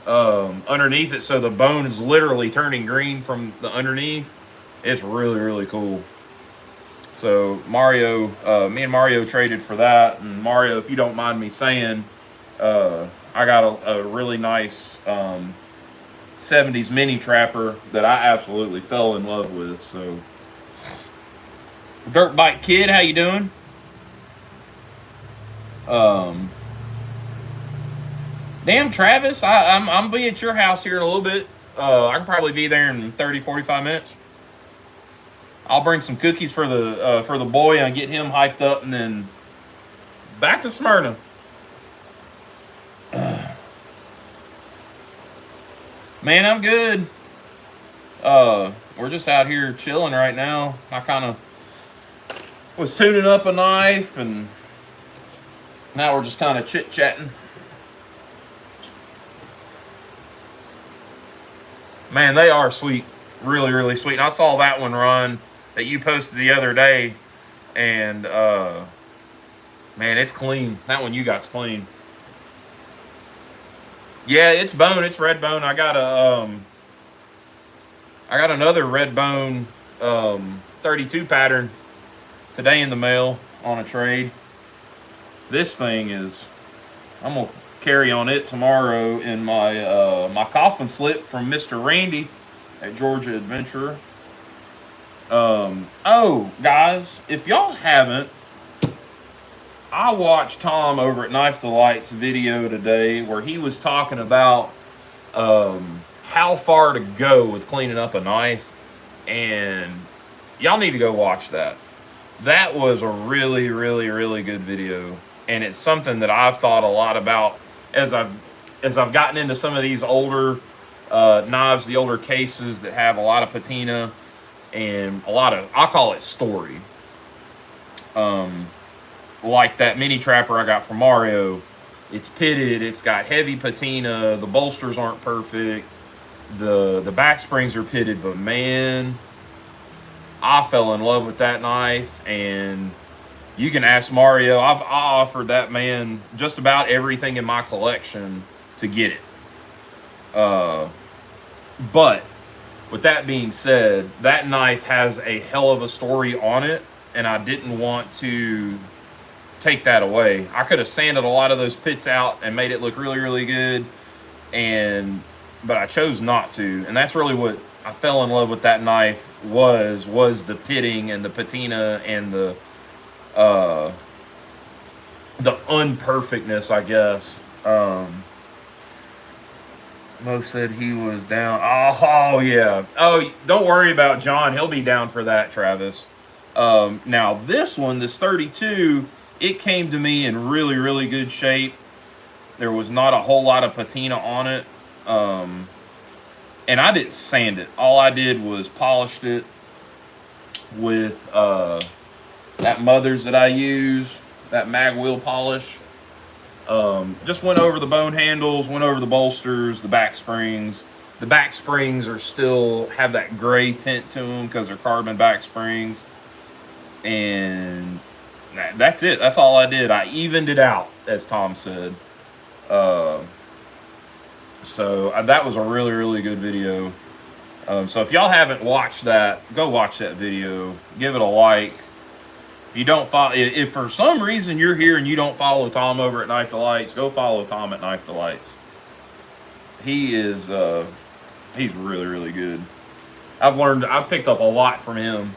underneath it, so the bone is literally turning green from the underneath. It's really, really cool. So Mario, me and Mario traded for that, and Mario, if you don't mind me saying, I got a really nice 70s mini trapper that I absolutely fell in love with. So, Dirt Bike Kid, how you doing? Damn, Travis, I'm be at your house here in a little bit. I can probably be there in 30, 45 minutes. I'll bring some cookies for the boy and get him hyped up, and then back to Smyrna. Man, I'm good. We're just out here chilling right now. I kind of was tuning up a knife, and now we're just kind of chit-chatting. Man, they are sweet. Really, really sweet. And I saw that one run that you posted the other day, and man, it's clean. That one you got's clean. Yeah, it's bone. It's red bone. I got another red bone 32 pattern today in the mail on a trade. This thing is, I'm gonna carry on it tomorrow in my my coffin slip from Mr. Randy at Georgia Adventurer. Oh, guys, if y'all haven't, I watched Tom over at Knife Delight's video today where he was talking about how far to go with cleaning up a knife, and y'all need to go watch that. That was a really, really, really good video, and it's something that I've thought a lot about as I've gotten into some of these older knives, the older cases that have a lot of patina and a lot of, I'll call it story. Like that mini trapper I got from Mario. It's pitted, it's got heavy patina, the bolsters aren't perfect, the back springs are pitted, but man, I fell in love with that knife. And you can ask Mario, I offered that man just about everything in my collection to get it. But with that being said, that knife has a hell of a story on it, and I didn't want to take that away. I could have sanded a lot of those pits out and made it look really, really good, but I chose not to. And that's really what I fell in love with that knife was the pitting and the patina and the unperfectness, I guess. Mo said he was down. Oh, yeah. Oh, don't worry about John. He'll be down for that, Travis. Now, this one, this 32, it came to me in really, really good shape. There was not a whole lot of patina on it. And I didn't sand it. All I did was polished it with that Mother's that I use, that mag wheel polish. Just went over the bone handles, went over the bolsters, the back springs. The back springs are still have that gray tint to them because they're carbon back springs. And that's it. That's all I did. I evened it out, as Tom said. So that was a really, really good video. So if y'all haven't watched that, go watch that video. Give it a like. If you don't follow, if for some reason you're here and you don't follow Tom over at Knife Delights, go follow Tom at Knife Delights. He is, he's really, really good. I've picked up a lot from him.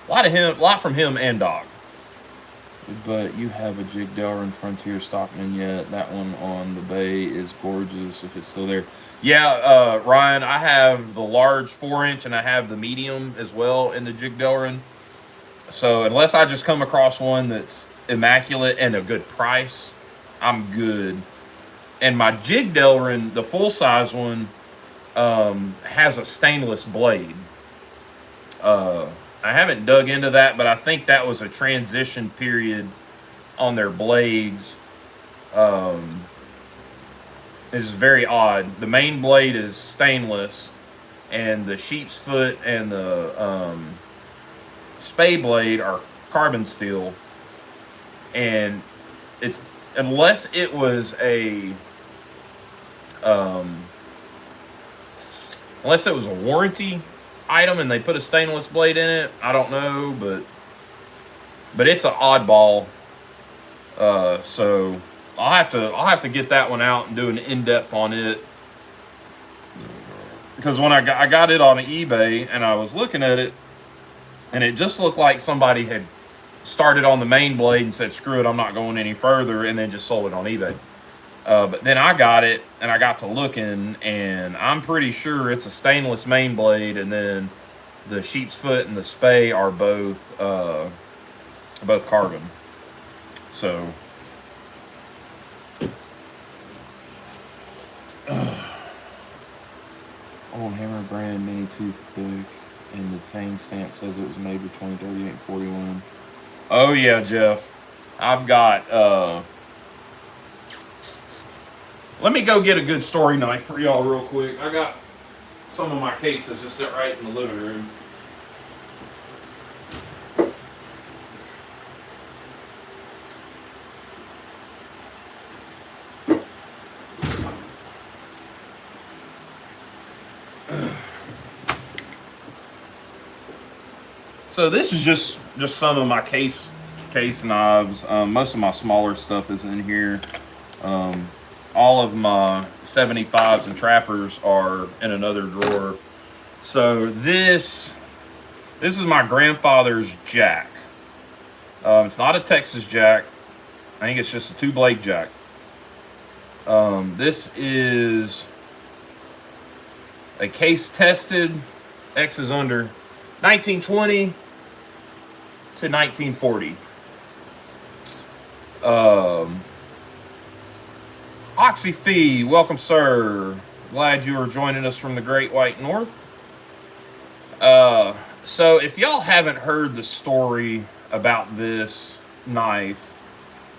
A lot from him and Doc. But you have a Jig Delrin Frontier Stockman yet? That one on the bay is gorgeous if it's still there. Yeah, Ryan, I have the large 4-inch and I have the medium as well in the Jig Delrin. So unless I just come across one that's immaculate and a good price, I'm good. And my Jig Delrin, the full-size one, has a stainless blade. I haven't dug into that, but I think that was a transition period on their blades. It's very odd. The main blade is stainless, and the sheep's foot and the spay blade are carbon steel. And it's unless it was a warranty item and they put a stainless blade in it, I don't know, but it's an oddball. So I'll have to get that one out and do an in-depth on it. because when I got it on eBay and I was looking at it, and it just looked like somebody had started on the main blade and said, screw it, I'm not going any further, and then just sold it on eBay. But then I got it, and I got to looking, and I'm pretty sure it's a stainless main blade, and then the sheep's foot and the spay are both carbon. So, old Hammer brand mini toothpick, and the Tang stamp says it was made between 38 and 41. Oh yeah, Jeff. I've got, let me go get a good story knife for y'all real quick. I got some of my cases just sit right in the living room. So this is just some of my case knives. Most of my smaller stuff is in here. All of my 75s and trappers are in another drawer. So this is my grandfather's jack. It's not a Texas jack. I think it's just a 2-blade jack. This is a case tested, X is under, 1920 to 1940. Oxy Fee, welcome, sir. Glad you are joining us from the Great White North. So if y'all haven't heard the story about this knife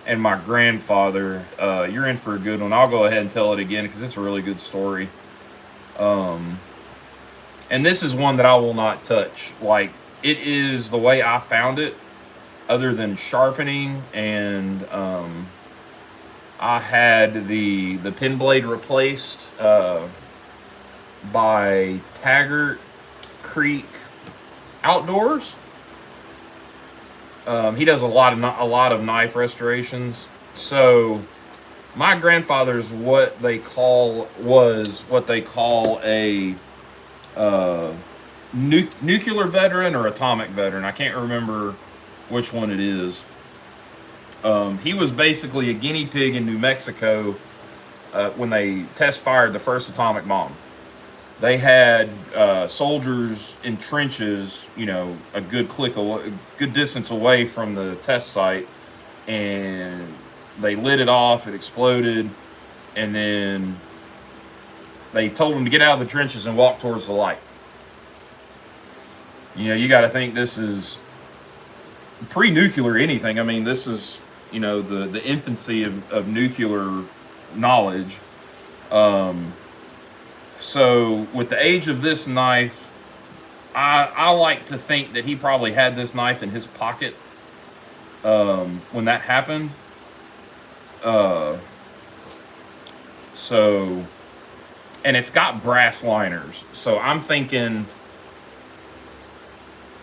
and my grandfather, you're in for a good one. I'll go ahead and tell it again because it's a really good story. And this is one that I will not touch. Like, it is the way I found it, other than sharpening, and I had the pin blade replaced by Taggart Creek Outdoors. He does a lot of knife restorations. So my grandfather's what they call a nuclear veteran or atomic veteran. I can't remember which one it is. He was basically a guinea pig in New Mexico when they test fired the first atomic bomb. They had soldiers in trenches, you know, a good distance away from the test site, and they lit it off. It exploded, and then they told them to get out of the trenches and walk towards the light. You know, you got to think this is pre-nuclear anything. I mean, this is, you know, the infancy of nuclear knowledge. So with the age of this knife, I like to think that he probably had this knife in his pocket when that happened. So, and it's got brass liners. So I'm thinking,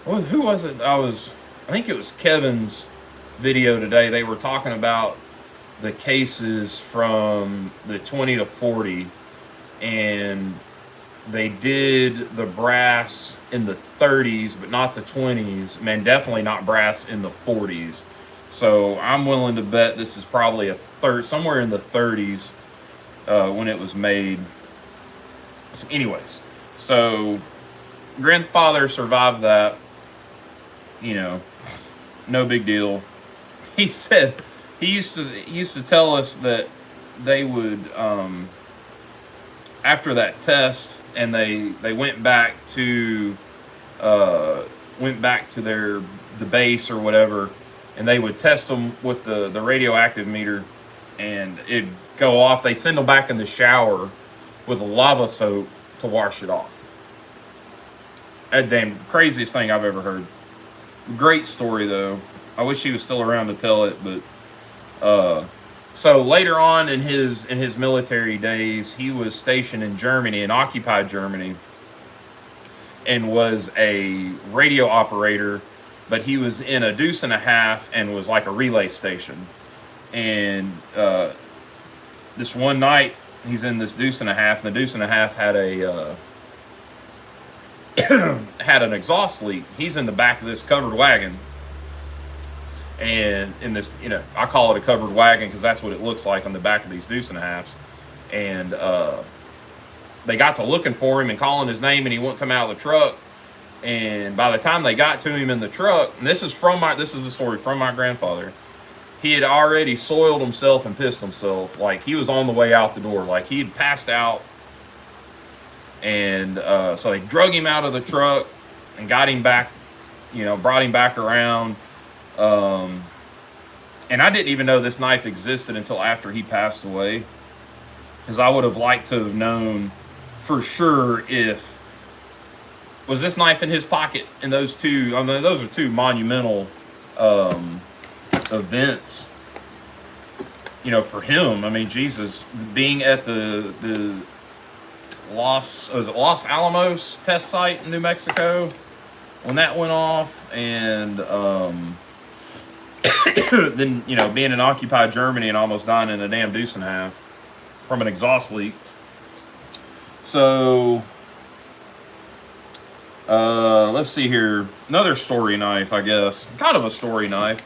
well, who was it? I think it was Kevin's video today. They were talking about the cases from the 20 to 40, and they did the brass in the 30s, but not the 20s. Man, definitely not brass in the 40s. So I'm willing to bet this is probably somewhere in the 30s when it was made. So anyways, so grandfather survived that. You know, no big deal. He said he used to tell us that they would after that test, and they went back to the base or whatever, and they would test them with the radioactive meter, and it'd go off. They'd send them back in the shower with a lava soap to wash it off. That damn craziest thing I've ever heard. Great story though. I wish he was still around to tell it, but so later on in his military days, he was stationed in Germany, in occupied Germany, and was a radio operator, but he was in a deuce and a half and was like a relay station. And this one night he's in this deuce and a half, and the deuce and a half had a had an exhaust leak. He's in the back of this covered wagon. And in this, I call it a covered wagon because that's what it looks like on the back of these deuce and a halves. And they got to looking for him and calling his name, and he wouldn't come out of the truck. And by the time they got to him in the truck, and this is the story from my grandfather. He had already soiled himself and pissed himself. Like, he was on the way out the door. Like, he had passed out. And so they drug him out of the truck and got him back, brought him back around. And I didn't even know this knife existed until after he passed away. Because I would have liked to have known for sure if, was this knife in his pocket in those two, those are two monumental events, for him. I mean, Jesus, being at the Los Alamos test site in New Mexico when that went off, and then being in occupied Germany and almost dying in a damn deuce and a half from an exhaust leak. So let's see here, another story knife, I guess, kind of a story knife.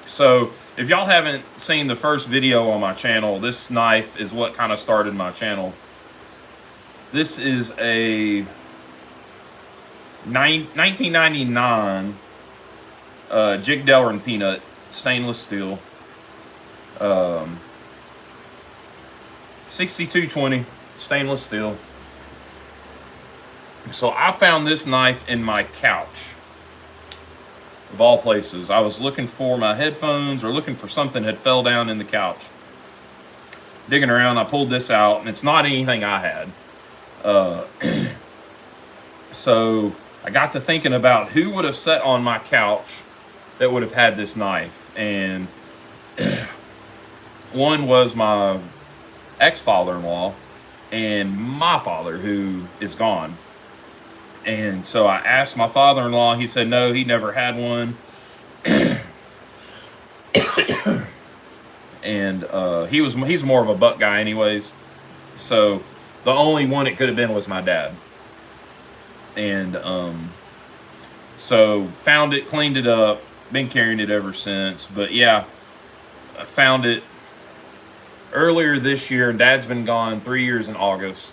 So if y'all haven't seen the first video on my channel, this knife is what kind of started my channel. This is a 1999 Jig Delrin Peanut stainless steel, 6220 stainless steel. So I found this knife in my couch, of all places. I was looking for my headphones or looking for something that fell down in the couch. Digging around, I pulled this out, and it's not anything I had. So I got to thinking about who would have sat on my couch that would have had this knife. And one was my ex-father-in-law and my father, who is gone. And so I asked my father-in-law. He said no, he never had one. And he's more of a buck guy anyways. So the only one it could have been was my dad. And so found it, cleaned it up, been carrying it ever since. But yeah, I found it earlier this year, and Dad's been gone 3 years in August.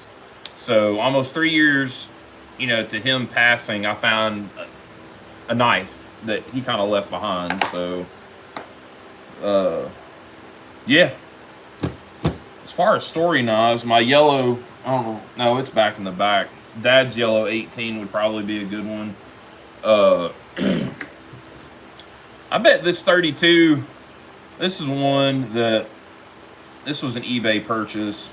So almost 3 years, to him passing, I found a knife that he kind of left behind. So yeah. As far as story knives, my yellow, I don't know, no, it's back in the back. Dad's yellow 18 would probably be a good one. I bet this 32, this is one that, this was an eBay purchase.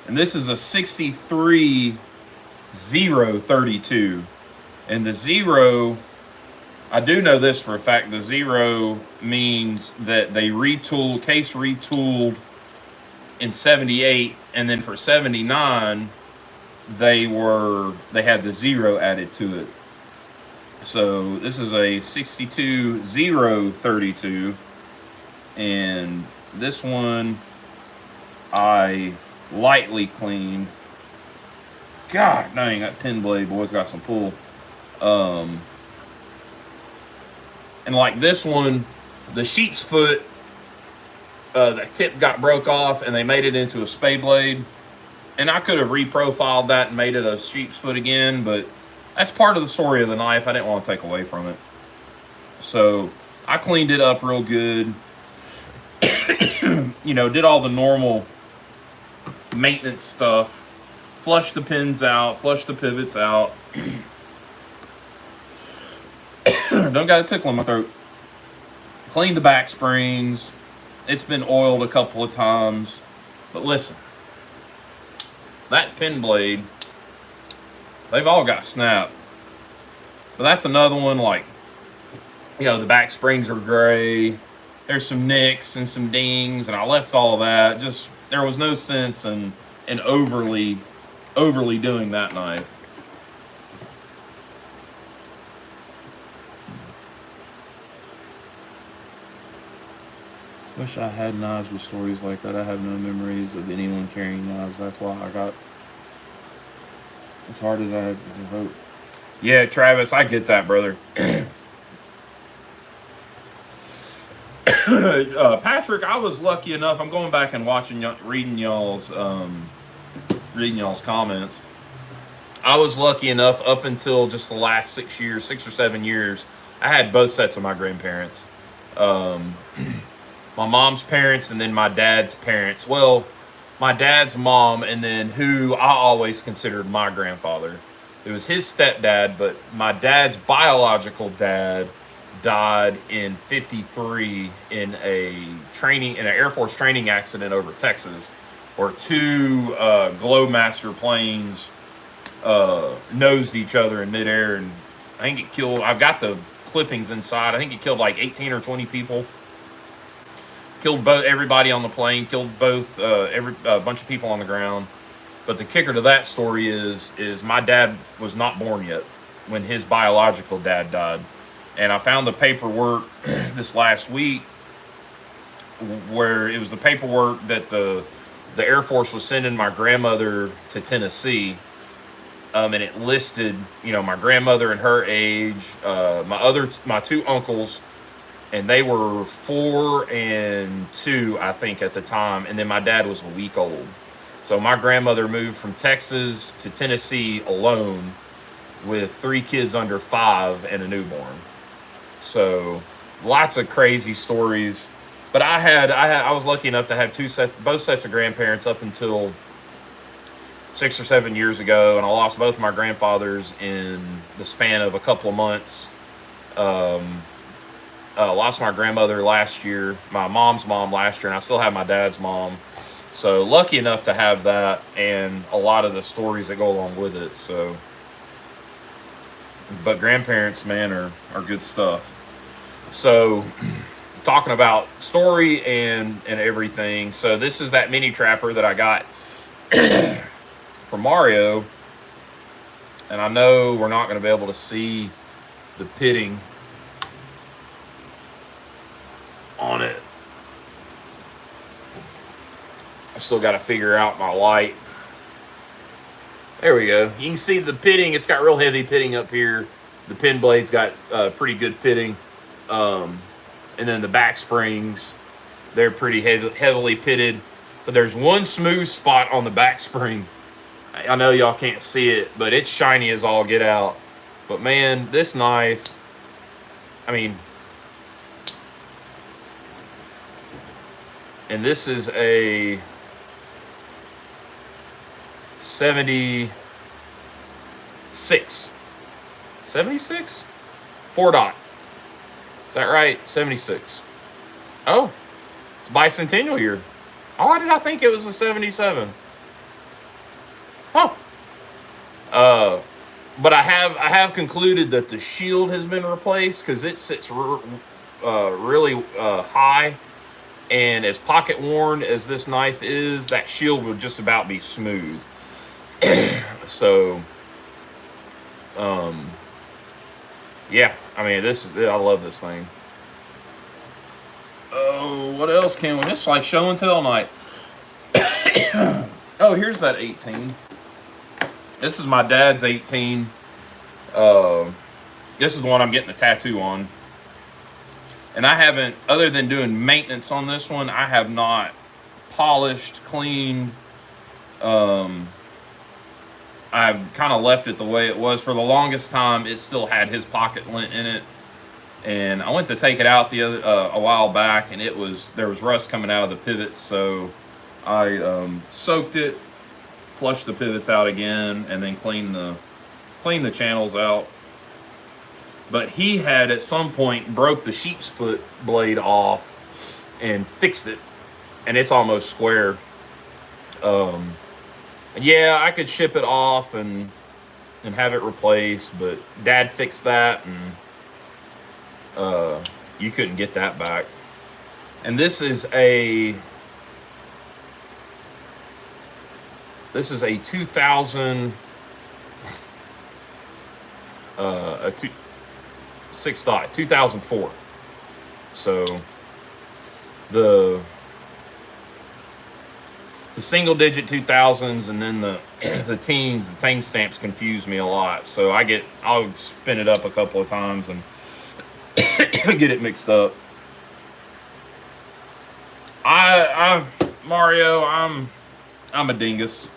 And this is a 63 032. And the 0, I do know this for a fact, the 0 means that they retooled in 78, and then for 79 they had the 0 added to it. So this is a 62 032, and this one I lightly cleaned. God dang, that pin blade, boy's got some pull. And like this one, the sheep's foot, the tip got broke off and they made it into a spade blade. And I could have reprofiled that and made it a sheep's foot again, but that's part of the story of the knife. I didn't want to take away from it. So I cleaned it up real good. Did all the normal maintenance stuff. Flushed the pins out, flushed the pivots out. Don't got a tickle in my throat. Cleaned the back springs. It's been oiled a couple of times. But listen, that pin blade, they've all got snap. But that's another one, like, the back springs are gray. There's some nicks and some dings, and I left all that. Just, there was no sense in overly doing that knife. Wish I had knives with stories like that. I have no memories of anyone carrying knives. That's why I got As hard as I have to vote. Yeah, Travis, I get that, brother. Patrick, I was lucky enough. I'm going back and watching, reading y'all's comments. I was lucky enough up until just the last 6 years, 6 or 7 years. I had both sets of my grandparents. Um, my mom's parents and then my dad's parents. Well, my dad's mom and then who I always considered my grandfather. It was his stepdad, but my dad's biological dad died in '53 in an Air Force training accident over Texas, where two Glowmaster planes nosed each other in midair, and I think it killed. I've got the clippings inside. I think it killed like 18 or 20 people. Killed everybody on the plane. Killed both a bunch of people on the ground. But the kicker to that story is my dad was not born yet when his biological dad died. And I found the paperwork this last week where it was the paperwork that the Air Force was sending my grandmother to Tennessee. And it listed, my grandmother and her age, my two uncles, and they were 4 and 2, I think, at the time. And then my dad was a week old. So my grandmother moved from Texas to Tennessee alone with 3 kids under 5 and a newborn. So lots of crazy stories. But I was lucky enough to have both sets of grandparents up until 6 or 7 years ago, and I lost both my grandfathers in the span of a couple of months. Lost my grandmother last year, my mom's mom last year, and I still have my dad's mom. So lucky enough to have that and a lot of the stories that go along with it. So, but grandparents, man, are good stuff. So, talking about story and everything. So this is that mini trapper that I got for Mario, and I know we're not going to be able to see the pitting on it. I still got to figure out my light. There we go. You can see the pitting. It's got real heavy pitting up here. The pin blade's got pretty good pitting. And then the back springs, they're pretty heavily pitted. But there's one smooth spot on the back spring. I know y'all can't see it, but it's shiny as all get out. But man, this knife, I mean, and this is a 76. 76? 4 dot. Is that right? 76. Oh, it's bicentennial year. Oh, why did I think it was a 77? Huh. But I have concluded that the shield has been replaced because it sits really high, and as pocket worn as this knife is, that shield would just about be smooth. So, yeah, I mean, I love this thing. Oh, what else can we? It's like show and tell night. Oh, here's that 18. This is my dad's 18. This is the one I'm getting the tattoo on. And I haven't, other than doing maintenance on this one, I have not polished, cleaned. I've kind of left it the way it was. For the longest time, it still had his pocket lint in it. And I went to take it out a while back, and there was rust coming out of the pivots, so I soaked it, flushed the pivots out again, and then cleaned the channels out. But he had at some point broke the sheep's foot blade off and fixed it, and it's almost square. Yeah, I could ship it off and have it replaced, but Dad fixed that, and you couldn't get that back. And this is a 2000 2004. So the single digit 2000s and then the the teens, the tang stamps confuse me a lot. So I'll spin it up a couple of times and get it mixed up. Mario, I'm a dingus.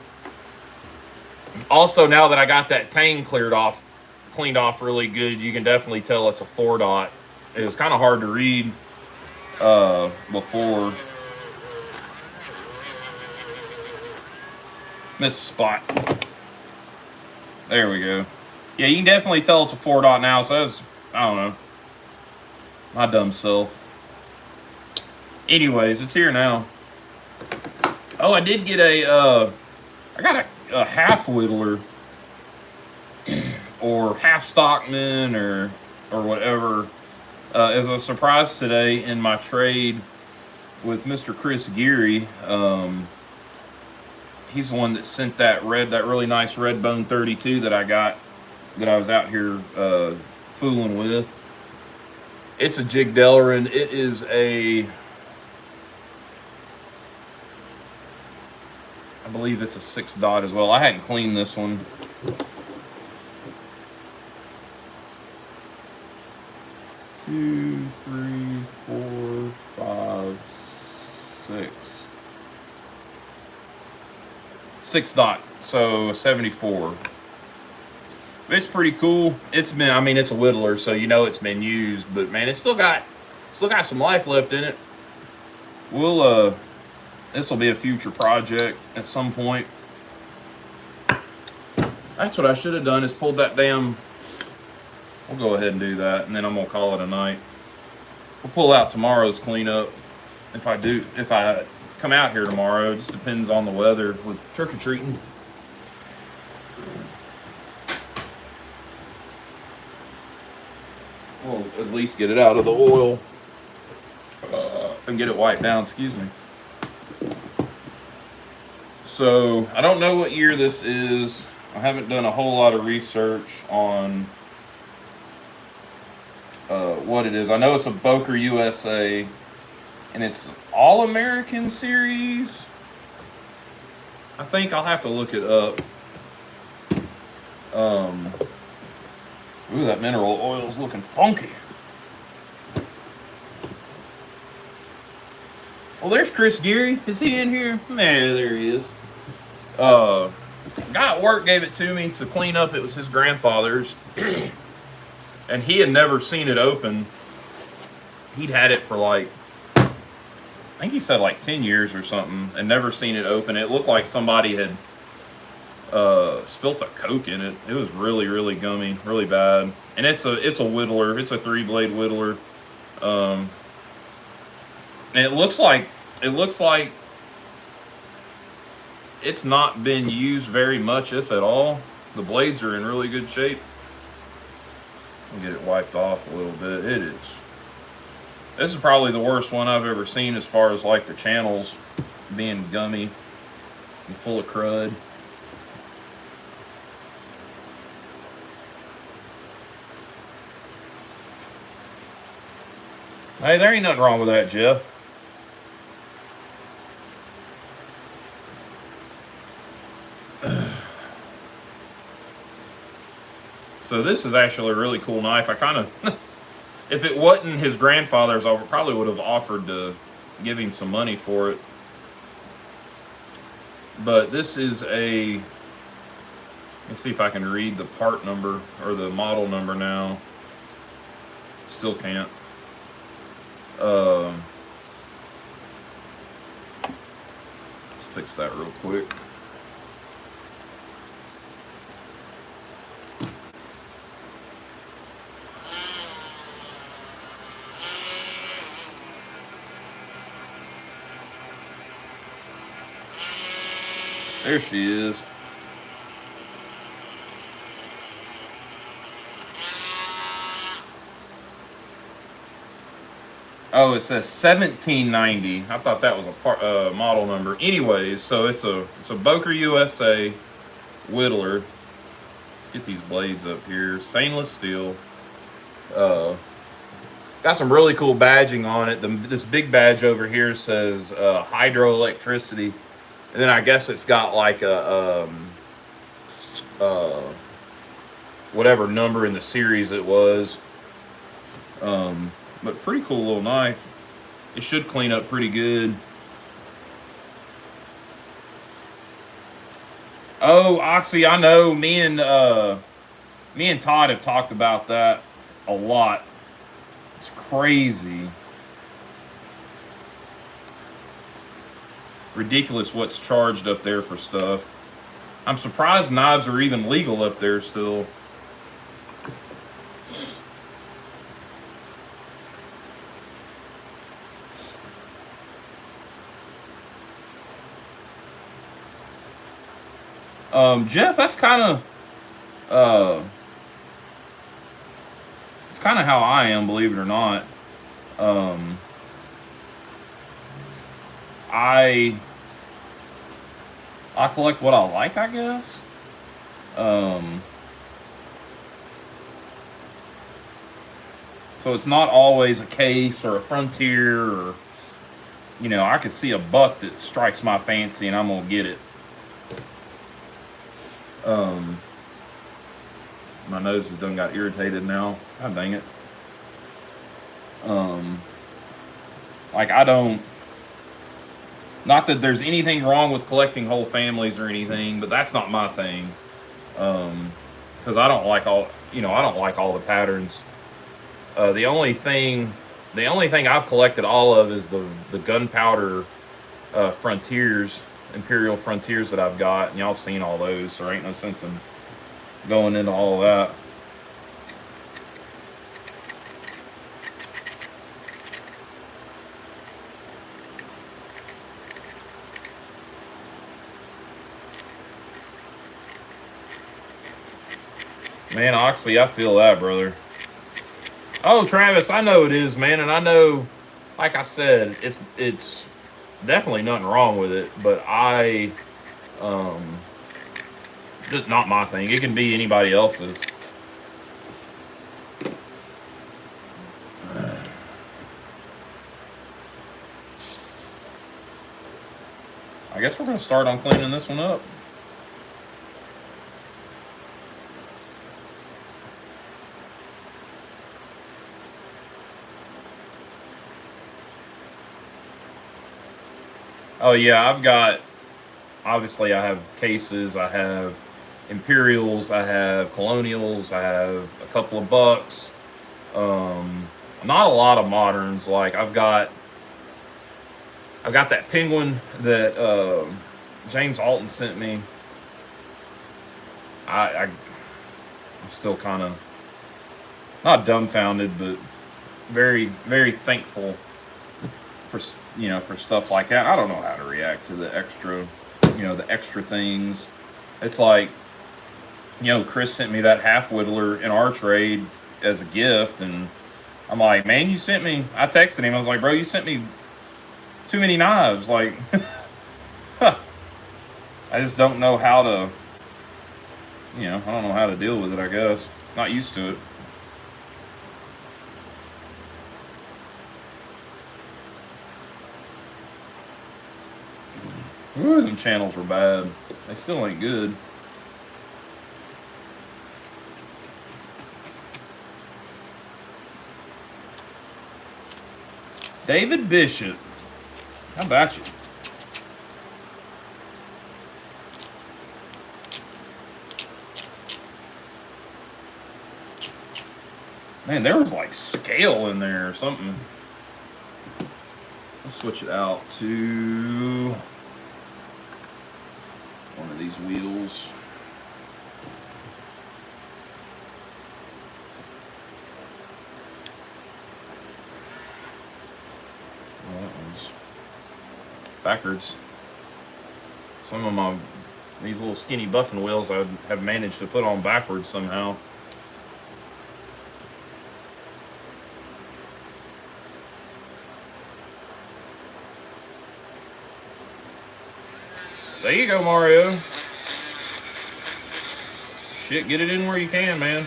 Also, now that I got that tang cleaned off really good, you can definitely tell it's a 4-dot. It was kind of hard to read before. Missed spot. There we go. Yeah, you can definitely tell it's a 4-dot now. So that's, I don't know, my dumb self. Anyways, it's here now. Oh, I did get I got a half whittler or half stockman or whatever as a surprise today in my trade with Mr. Chris Geary. He's the one that sent that really nice red bone 32 that I got, that I was out here fooling with. It's a Jig Delrin. It is I believe it's a 6-dot as well. I hadn't cleaned this one. Two, three, four, five, six. 6-dot, so 74. It's pretty cool. It's a whittler, so you know it's been used, but man, it's still got some life left in it. This will be a future project at some point. That's what I should have done, is pulled that damn. We'll go ahead and do that, and then I'm gonna call it a night. We'll pull out tomorrow's cleanup. If I come out here tomorrow, it just depends on the weather with trick-or-treating. We'll at least get it out of the oil and get it wiped down, excuse me. So, I don't know what year this is. I haven't done a whole lot of research on what it is. I know it's a Boker USA, and it's All-American Series. I think I'll have to look it up. Ooh, that mineral oil is looking funky. Well, there's Chris Geary. Is he in here? Nah, there he is. Guy at work gave it to me to clean up. It was his grandfather's. And he had never seen it open. He'd had it for I think he said 10 years or something, and never seen it open. It looked like somebody had spilt a Coke in it. It was really, really gummy, really bad. And it's a whittler. It's a 3-blade whittler. And it looks like it's not been used very much, if at all. The blades are in really good shape. I'll get it wiped off a little bit. This is probably the worst one I've ever seen as far as the channels being gummy and full of crud. Hey, there ain't nothing wrong with that, Jeff. So this is actually a really cool knife. I kind of, if it wasn't his grandfather's, I probably would have offered to give him some money for it. But this is let's see if I can read the part number or the model number now. Still can't. Let's fix that real quick. There she is. Oh, it says 1790. I thought that was a model number. Anyways, so it's a Boker USA whittler. Let's get these blades up here. Stainless steel. Got some really cool badging on it. This big badge over here says hydroelectricity And then I guess it's got like a uh, whatever number in the series it was. But pretty cool little knife. It should clean up pretty good. Oh, Oxy, I know. Me and Todd have talked about that a lot. It's crazy. Ridiculous what's charged up there for stuff. I'm surprised knives are even legal up there still. Jeff, that's kind of it's kind of how I am, believe it or not. I collect what I like, I guess. So it's not always a case or a frontier, or I could see a buck that strikes my fancy and I'm gonna get it. My nose has done got irritated now. God dang it. Like I don't. Not that there's anything wrong with collecting whole families or anything, but that's not my thing. Because I don't like all. I don't like all the patterns. The only thing I've collected all of is the gunpowder frontiers, Imperial frontiers that I've got, and y'all have seen all those, so there ain't no sense in going into all of that. Man, Oxley, I feel that, brother. Oh, Travis, I know it is, man, and I know, like I said, it's definitely nothing wrong with it, but just not my thing. It can be anybody else's. I guess we're gonna start on cleaning this one up. Oh yeah, obviously I have cases, I have Imperials, I have Colonials, I have a couple of Bucks. Not a lot of moderns. Like I've got that penguin that James Alton sent me. I'm still kind of not dumbfounded, but very, very thankful for stuff like that. I don't know how to react to the extra things. It's like, Chris sent me that half whittler in our trade as a gift, and I'm like, man, I texted him, I was like, bro, you sent me too many knives. Like, I just don't know how to, I don't know how to deal with it, I guess. Not used to it. Ooh, them channels were bad. They still ain't good. David Bishop. How about you? Man, there was like scale in there or something. Let's switch it out to one of these wheels. Well, that one's backwards. Some of these little skinny buffing wheels I have managed to put on backwards somehow. There you go, Mario. Shit, get it in where you can, man.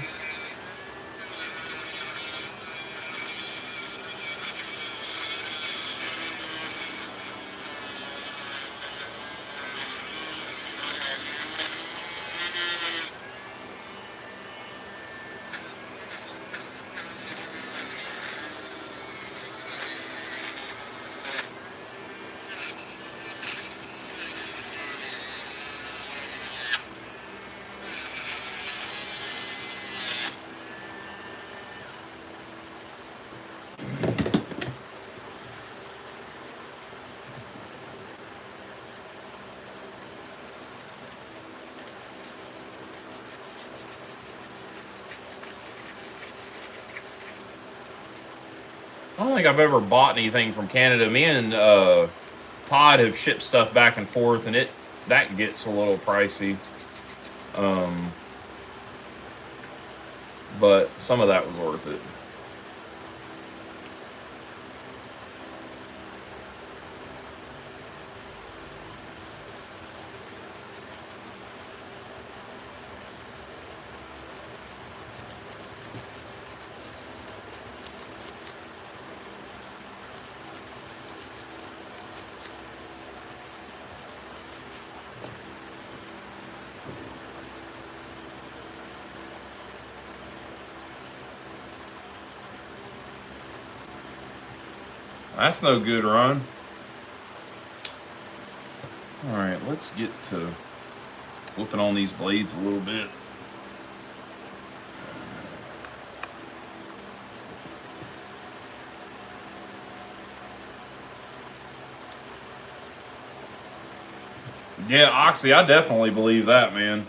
I don't think I've ever bought anything from Canada. Me and Todd have shipped stuff back and forth, and that gets a little pricey. But some of that was worth it. That's no good, Ron. All right, let's get to flipping on these blades a little bit. Yeah, Oxy, I definitely believe that, man.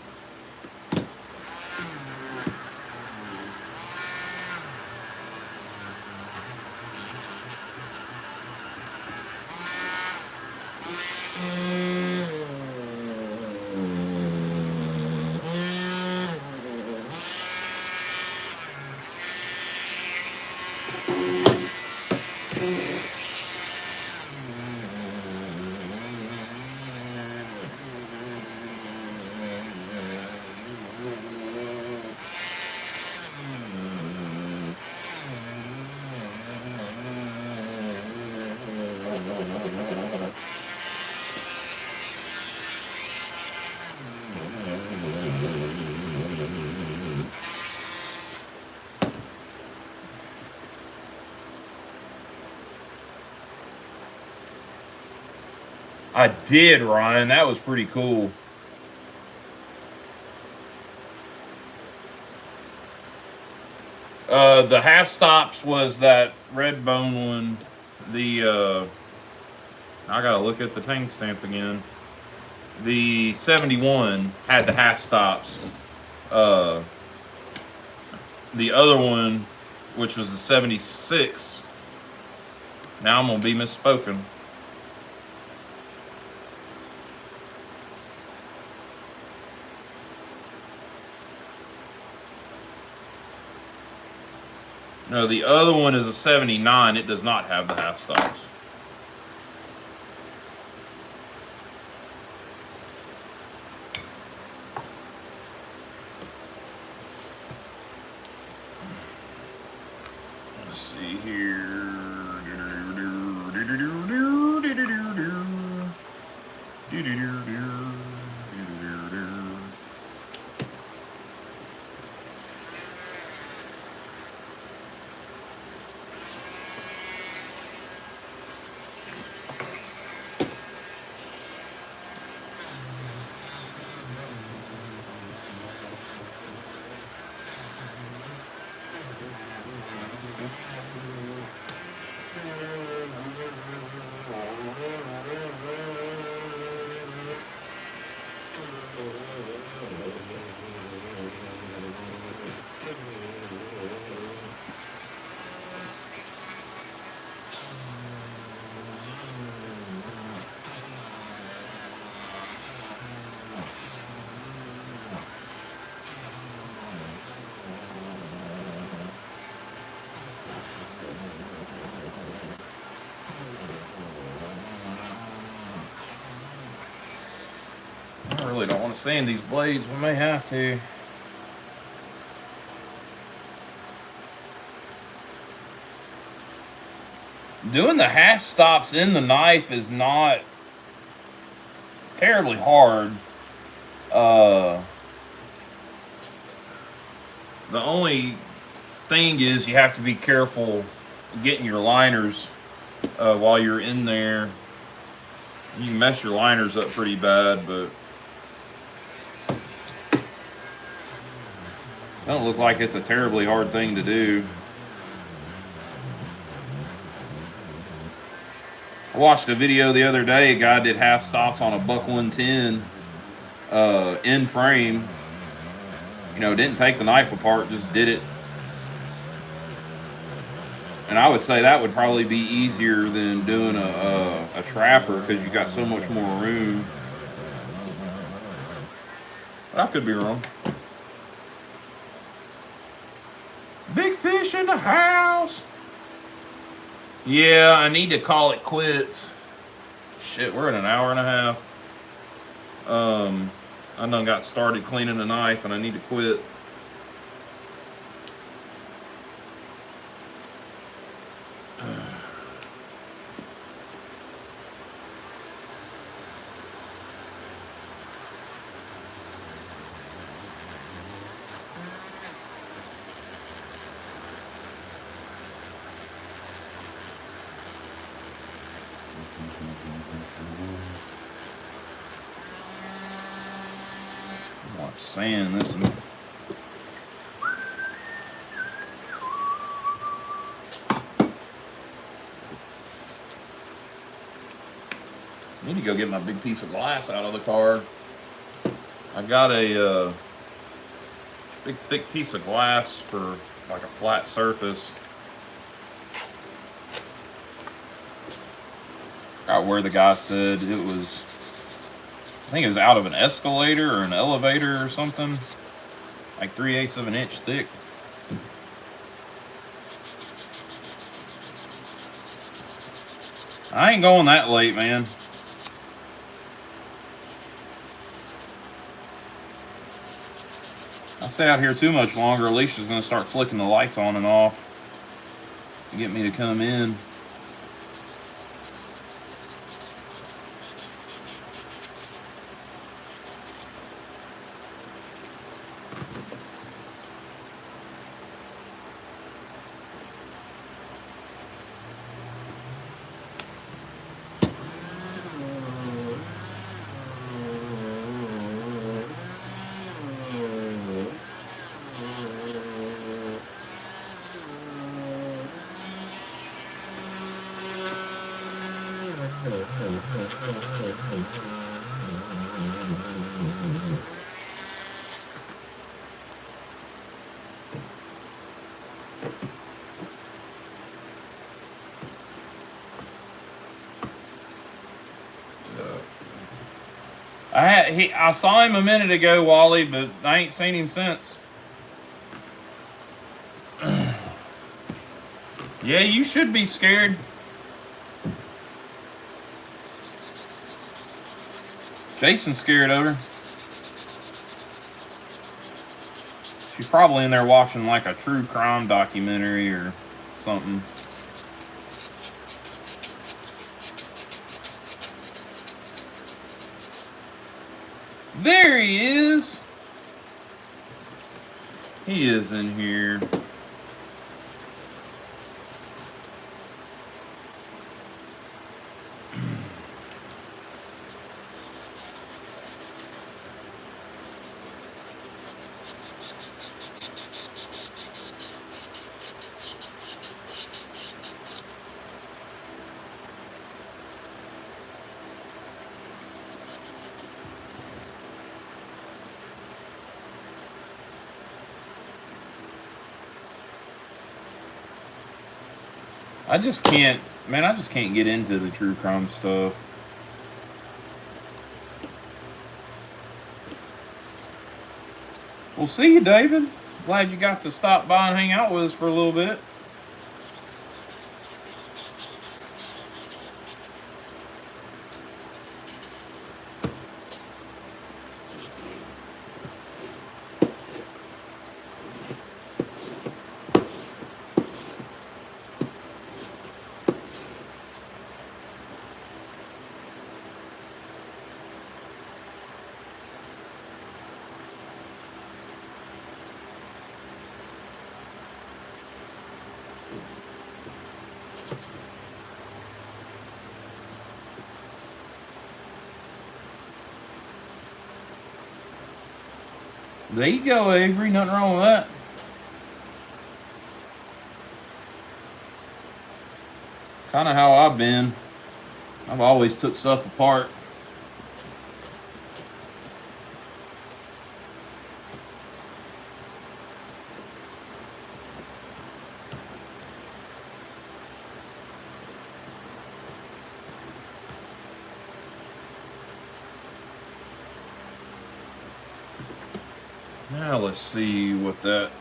I did, Ryan. That was pretty cool. The half stops was that red bone one. I gotta look at the tank stamp again. The 71 had the half stops. The other one, which was the 76, now I'm gonna be misspoken. No, the other one is a 79. It does not have the half stops. Let's see here. I really don't want to sand these blades. We may have to. Doing the half stops in the knife is not terribly hard. The only thing is you have to be careful getting your liners while you're in there. You can mess your liners up pretty bad, but it don't look like it's a terribly hard thing to do. I watched a video the other day. A guy did half stops on a buck 110 in frame. You know, didn't take the knife apart, just did it. And I would say that would probably be easier than doing a trapper because you got so much more room. But I could be wrong. Big fish in the house. Yeah, I need to call it quits. Shit, we're at an hour and a half. I done got started cleaning the knife and I need to quit. Watch sand this one. I need to go get my big piece of glass out of the car. I got a big thick piece of glass for like a flat surface. Got where the guy said it was, I think it was out of an escalator or an elevator or something. Like 3/8 of an inch thick. I ain't going that late, man. I stay out here too much longer, Alicia's gonna start flicking the lights on and off to get me to come in. I saw him a minute ago, Wally, but I ain't seen him since. Yeah, you should be scared. Jason's scared of her. She's probably in there watching like a true crime documentary or something. There he is. He is in here. I just can't, man, I just can't get into the true crime stuff. Well, see you, David. Glad you got to stop by and hang out with us for a little bit. There you go, Avery. Nothing wrong with that. Kind of how I've been. I've always took stuff apart. let's see what that.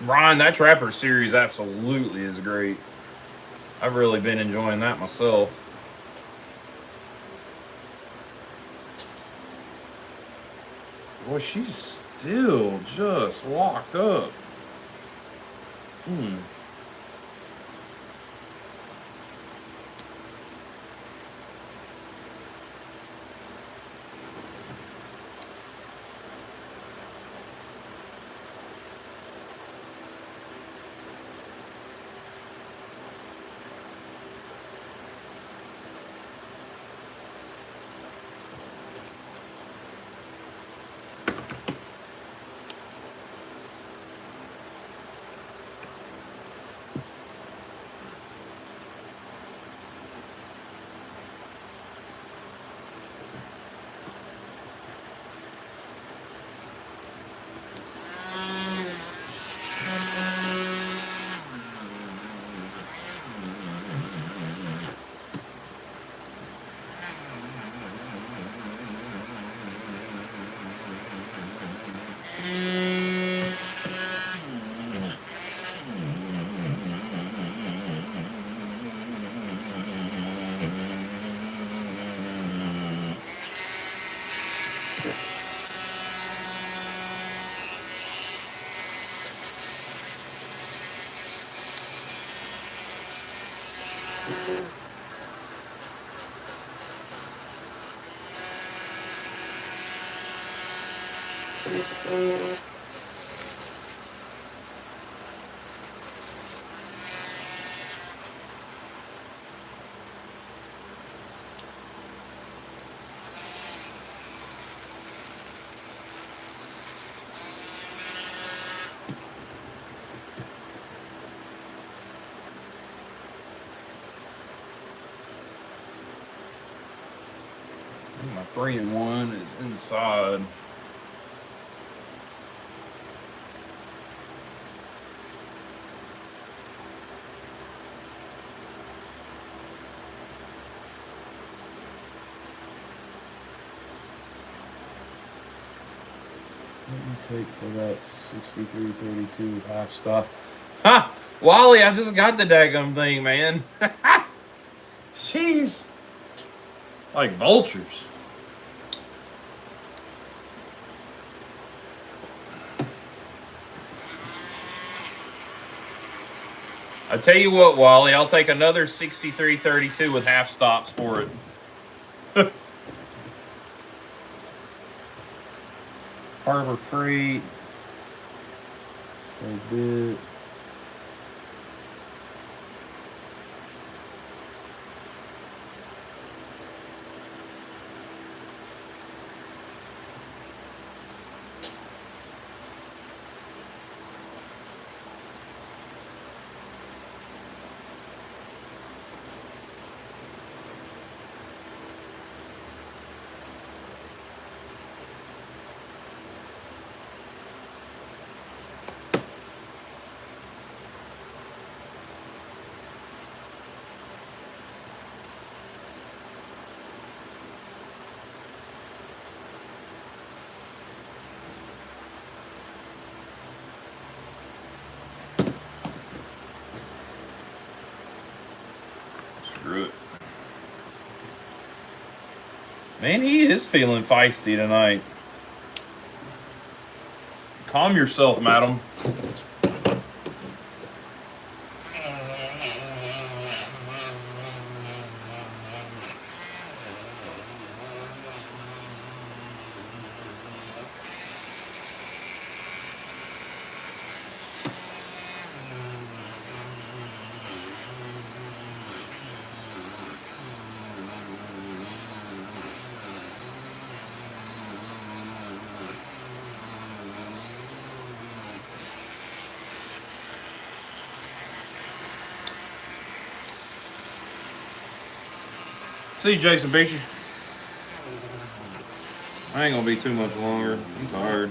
Ryan, that Trapper series absolutely is great. I've really been enjoying that myself. Boy, she's still just locked up. My 3-in-1 is inside. Let me take for that 6332 half stop. Ha! Wally, I just got the daggum thing, man. Jeez. Like vultures. I tell you what, Wally, I'll take another 6332 with half stops for it. Harbor Freight. A bit. Man, he is feeling feisty tonight. Calm yourself, madam. See you, Jason Beecher. I ain't gonna be too much longer. I'm tired.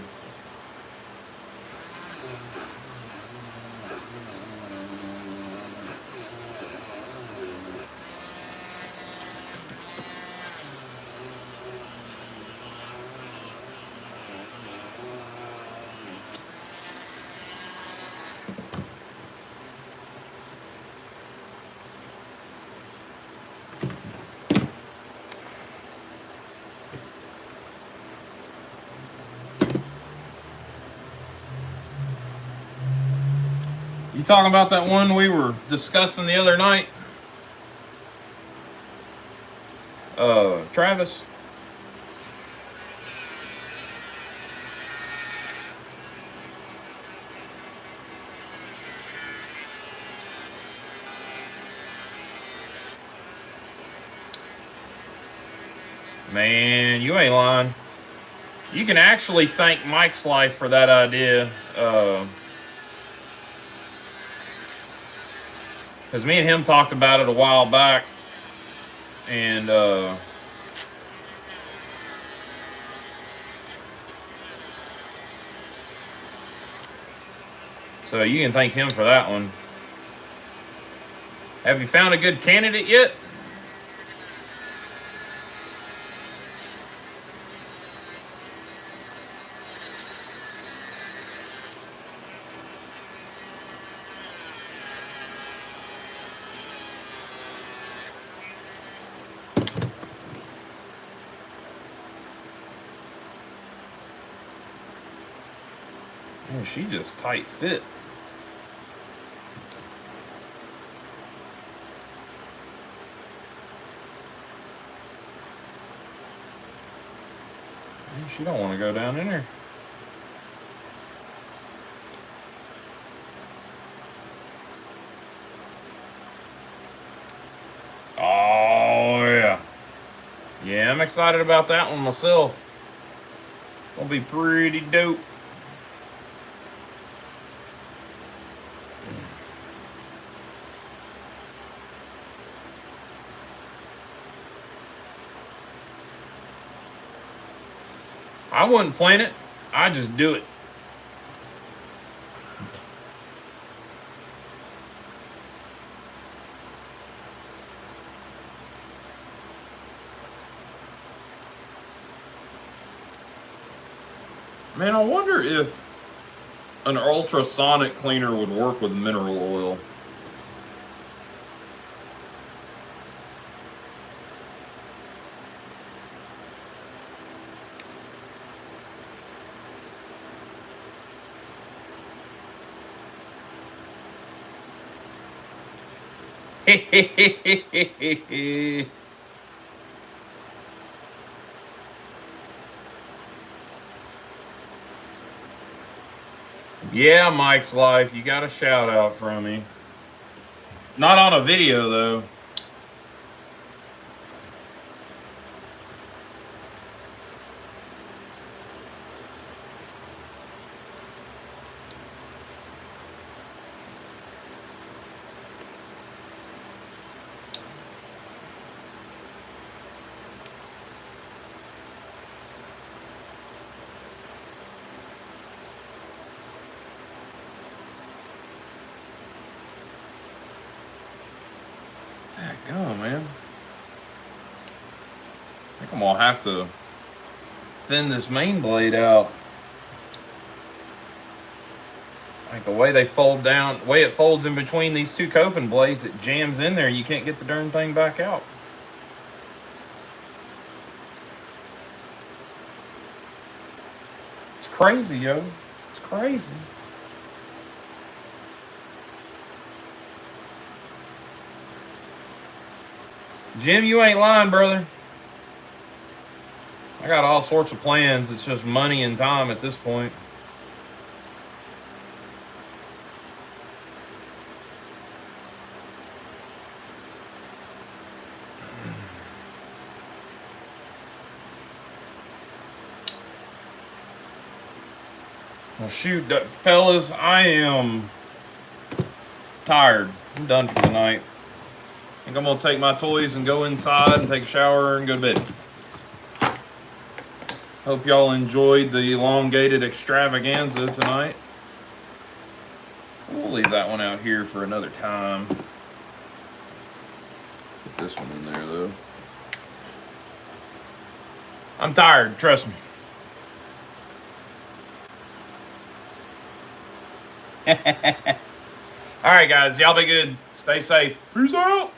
You talking about that one we were discussing the other night? Travis? Man, you ain't lying. You can actually thank Mike's Life for that idea. Because me and him talked about it a while back. And, so you can thank him for that one. Have you found a good candidate yet? Oh, she just tight fit. She don't want to go down in there. Oh, yeah. Yeah, I'm excited about that one myself. Gonna be pretty dope. I wouldn't plan it. I just do it. Man, I wonder if an ultrasonic cleaner would work with mineral oil. Yeah, Mike's Life, you got a shout out from me. Not on a video though. Oh man, I think I'm gonna have to thin this main blade out. Like the way they fold down, the way it folds in between these two coping blades, it jams in there and you can't get the darn thing back out. crazy, yo. It's crazy. Jim, you ain't lying, brother. I got all sorts of plans. It's just money and time at this point. Well, shoot, fellas, I am tired. I'm done for the night. I think I'm going to take my toys and go inside and take a shower and go to bed. Hope y'all enjoyed the elongated extravaganza tonight. We'll leave that one out here for another time. Put this one in there, though. I'm tired, trust me. All right, guys, y'all be good. Stay safe. Peace out.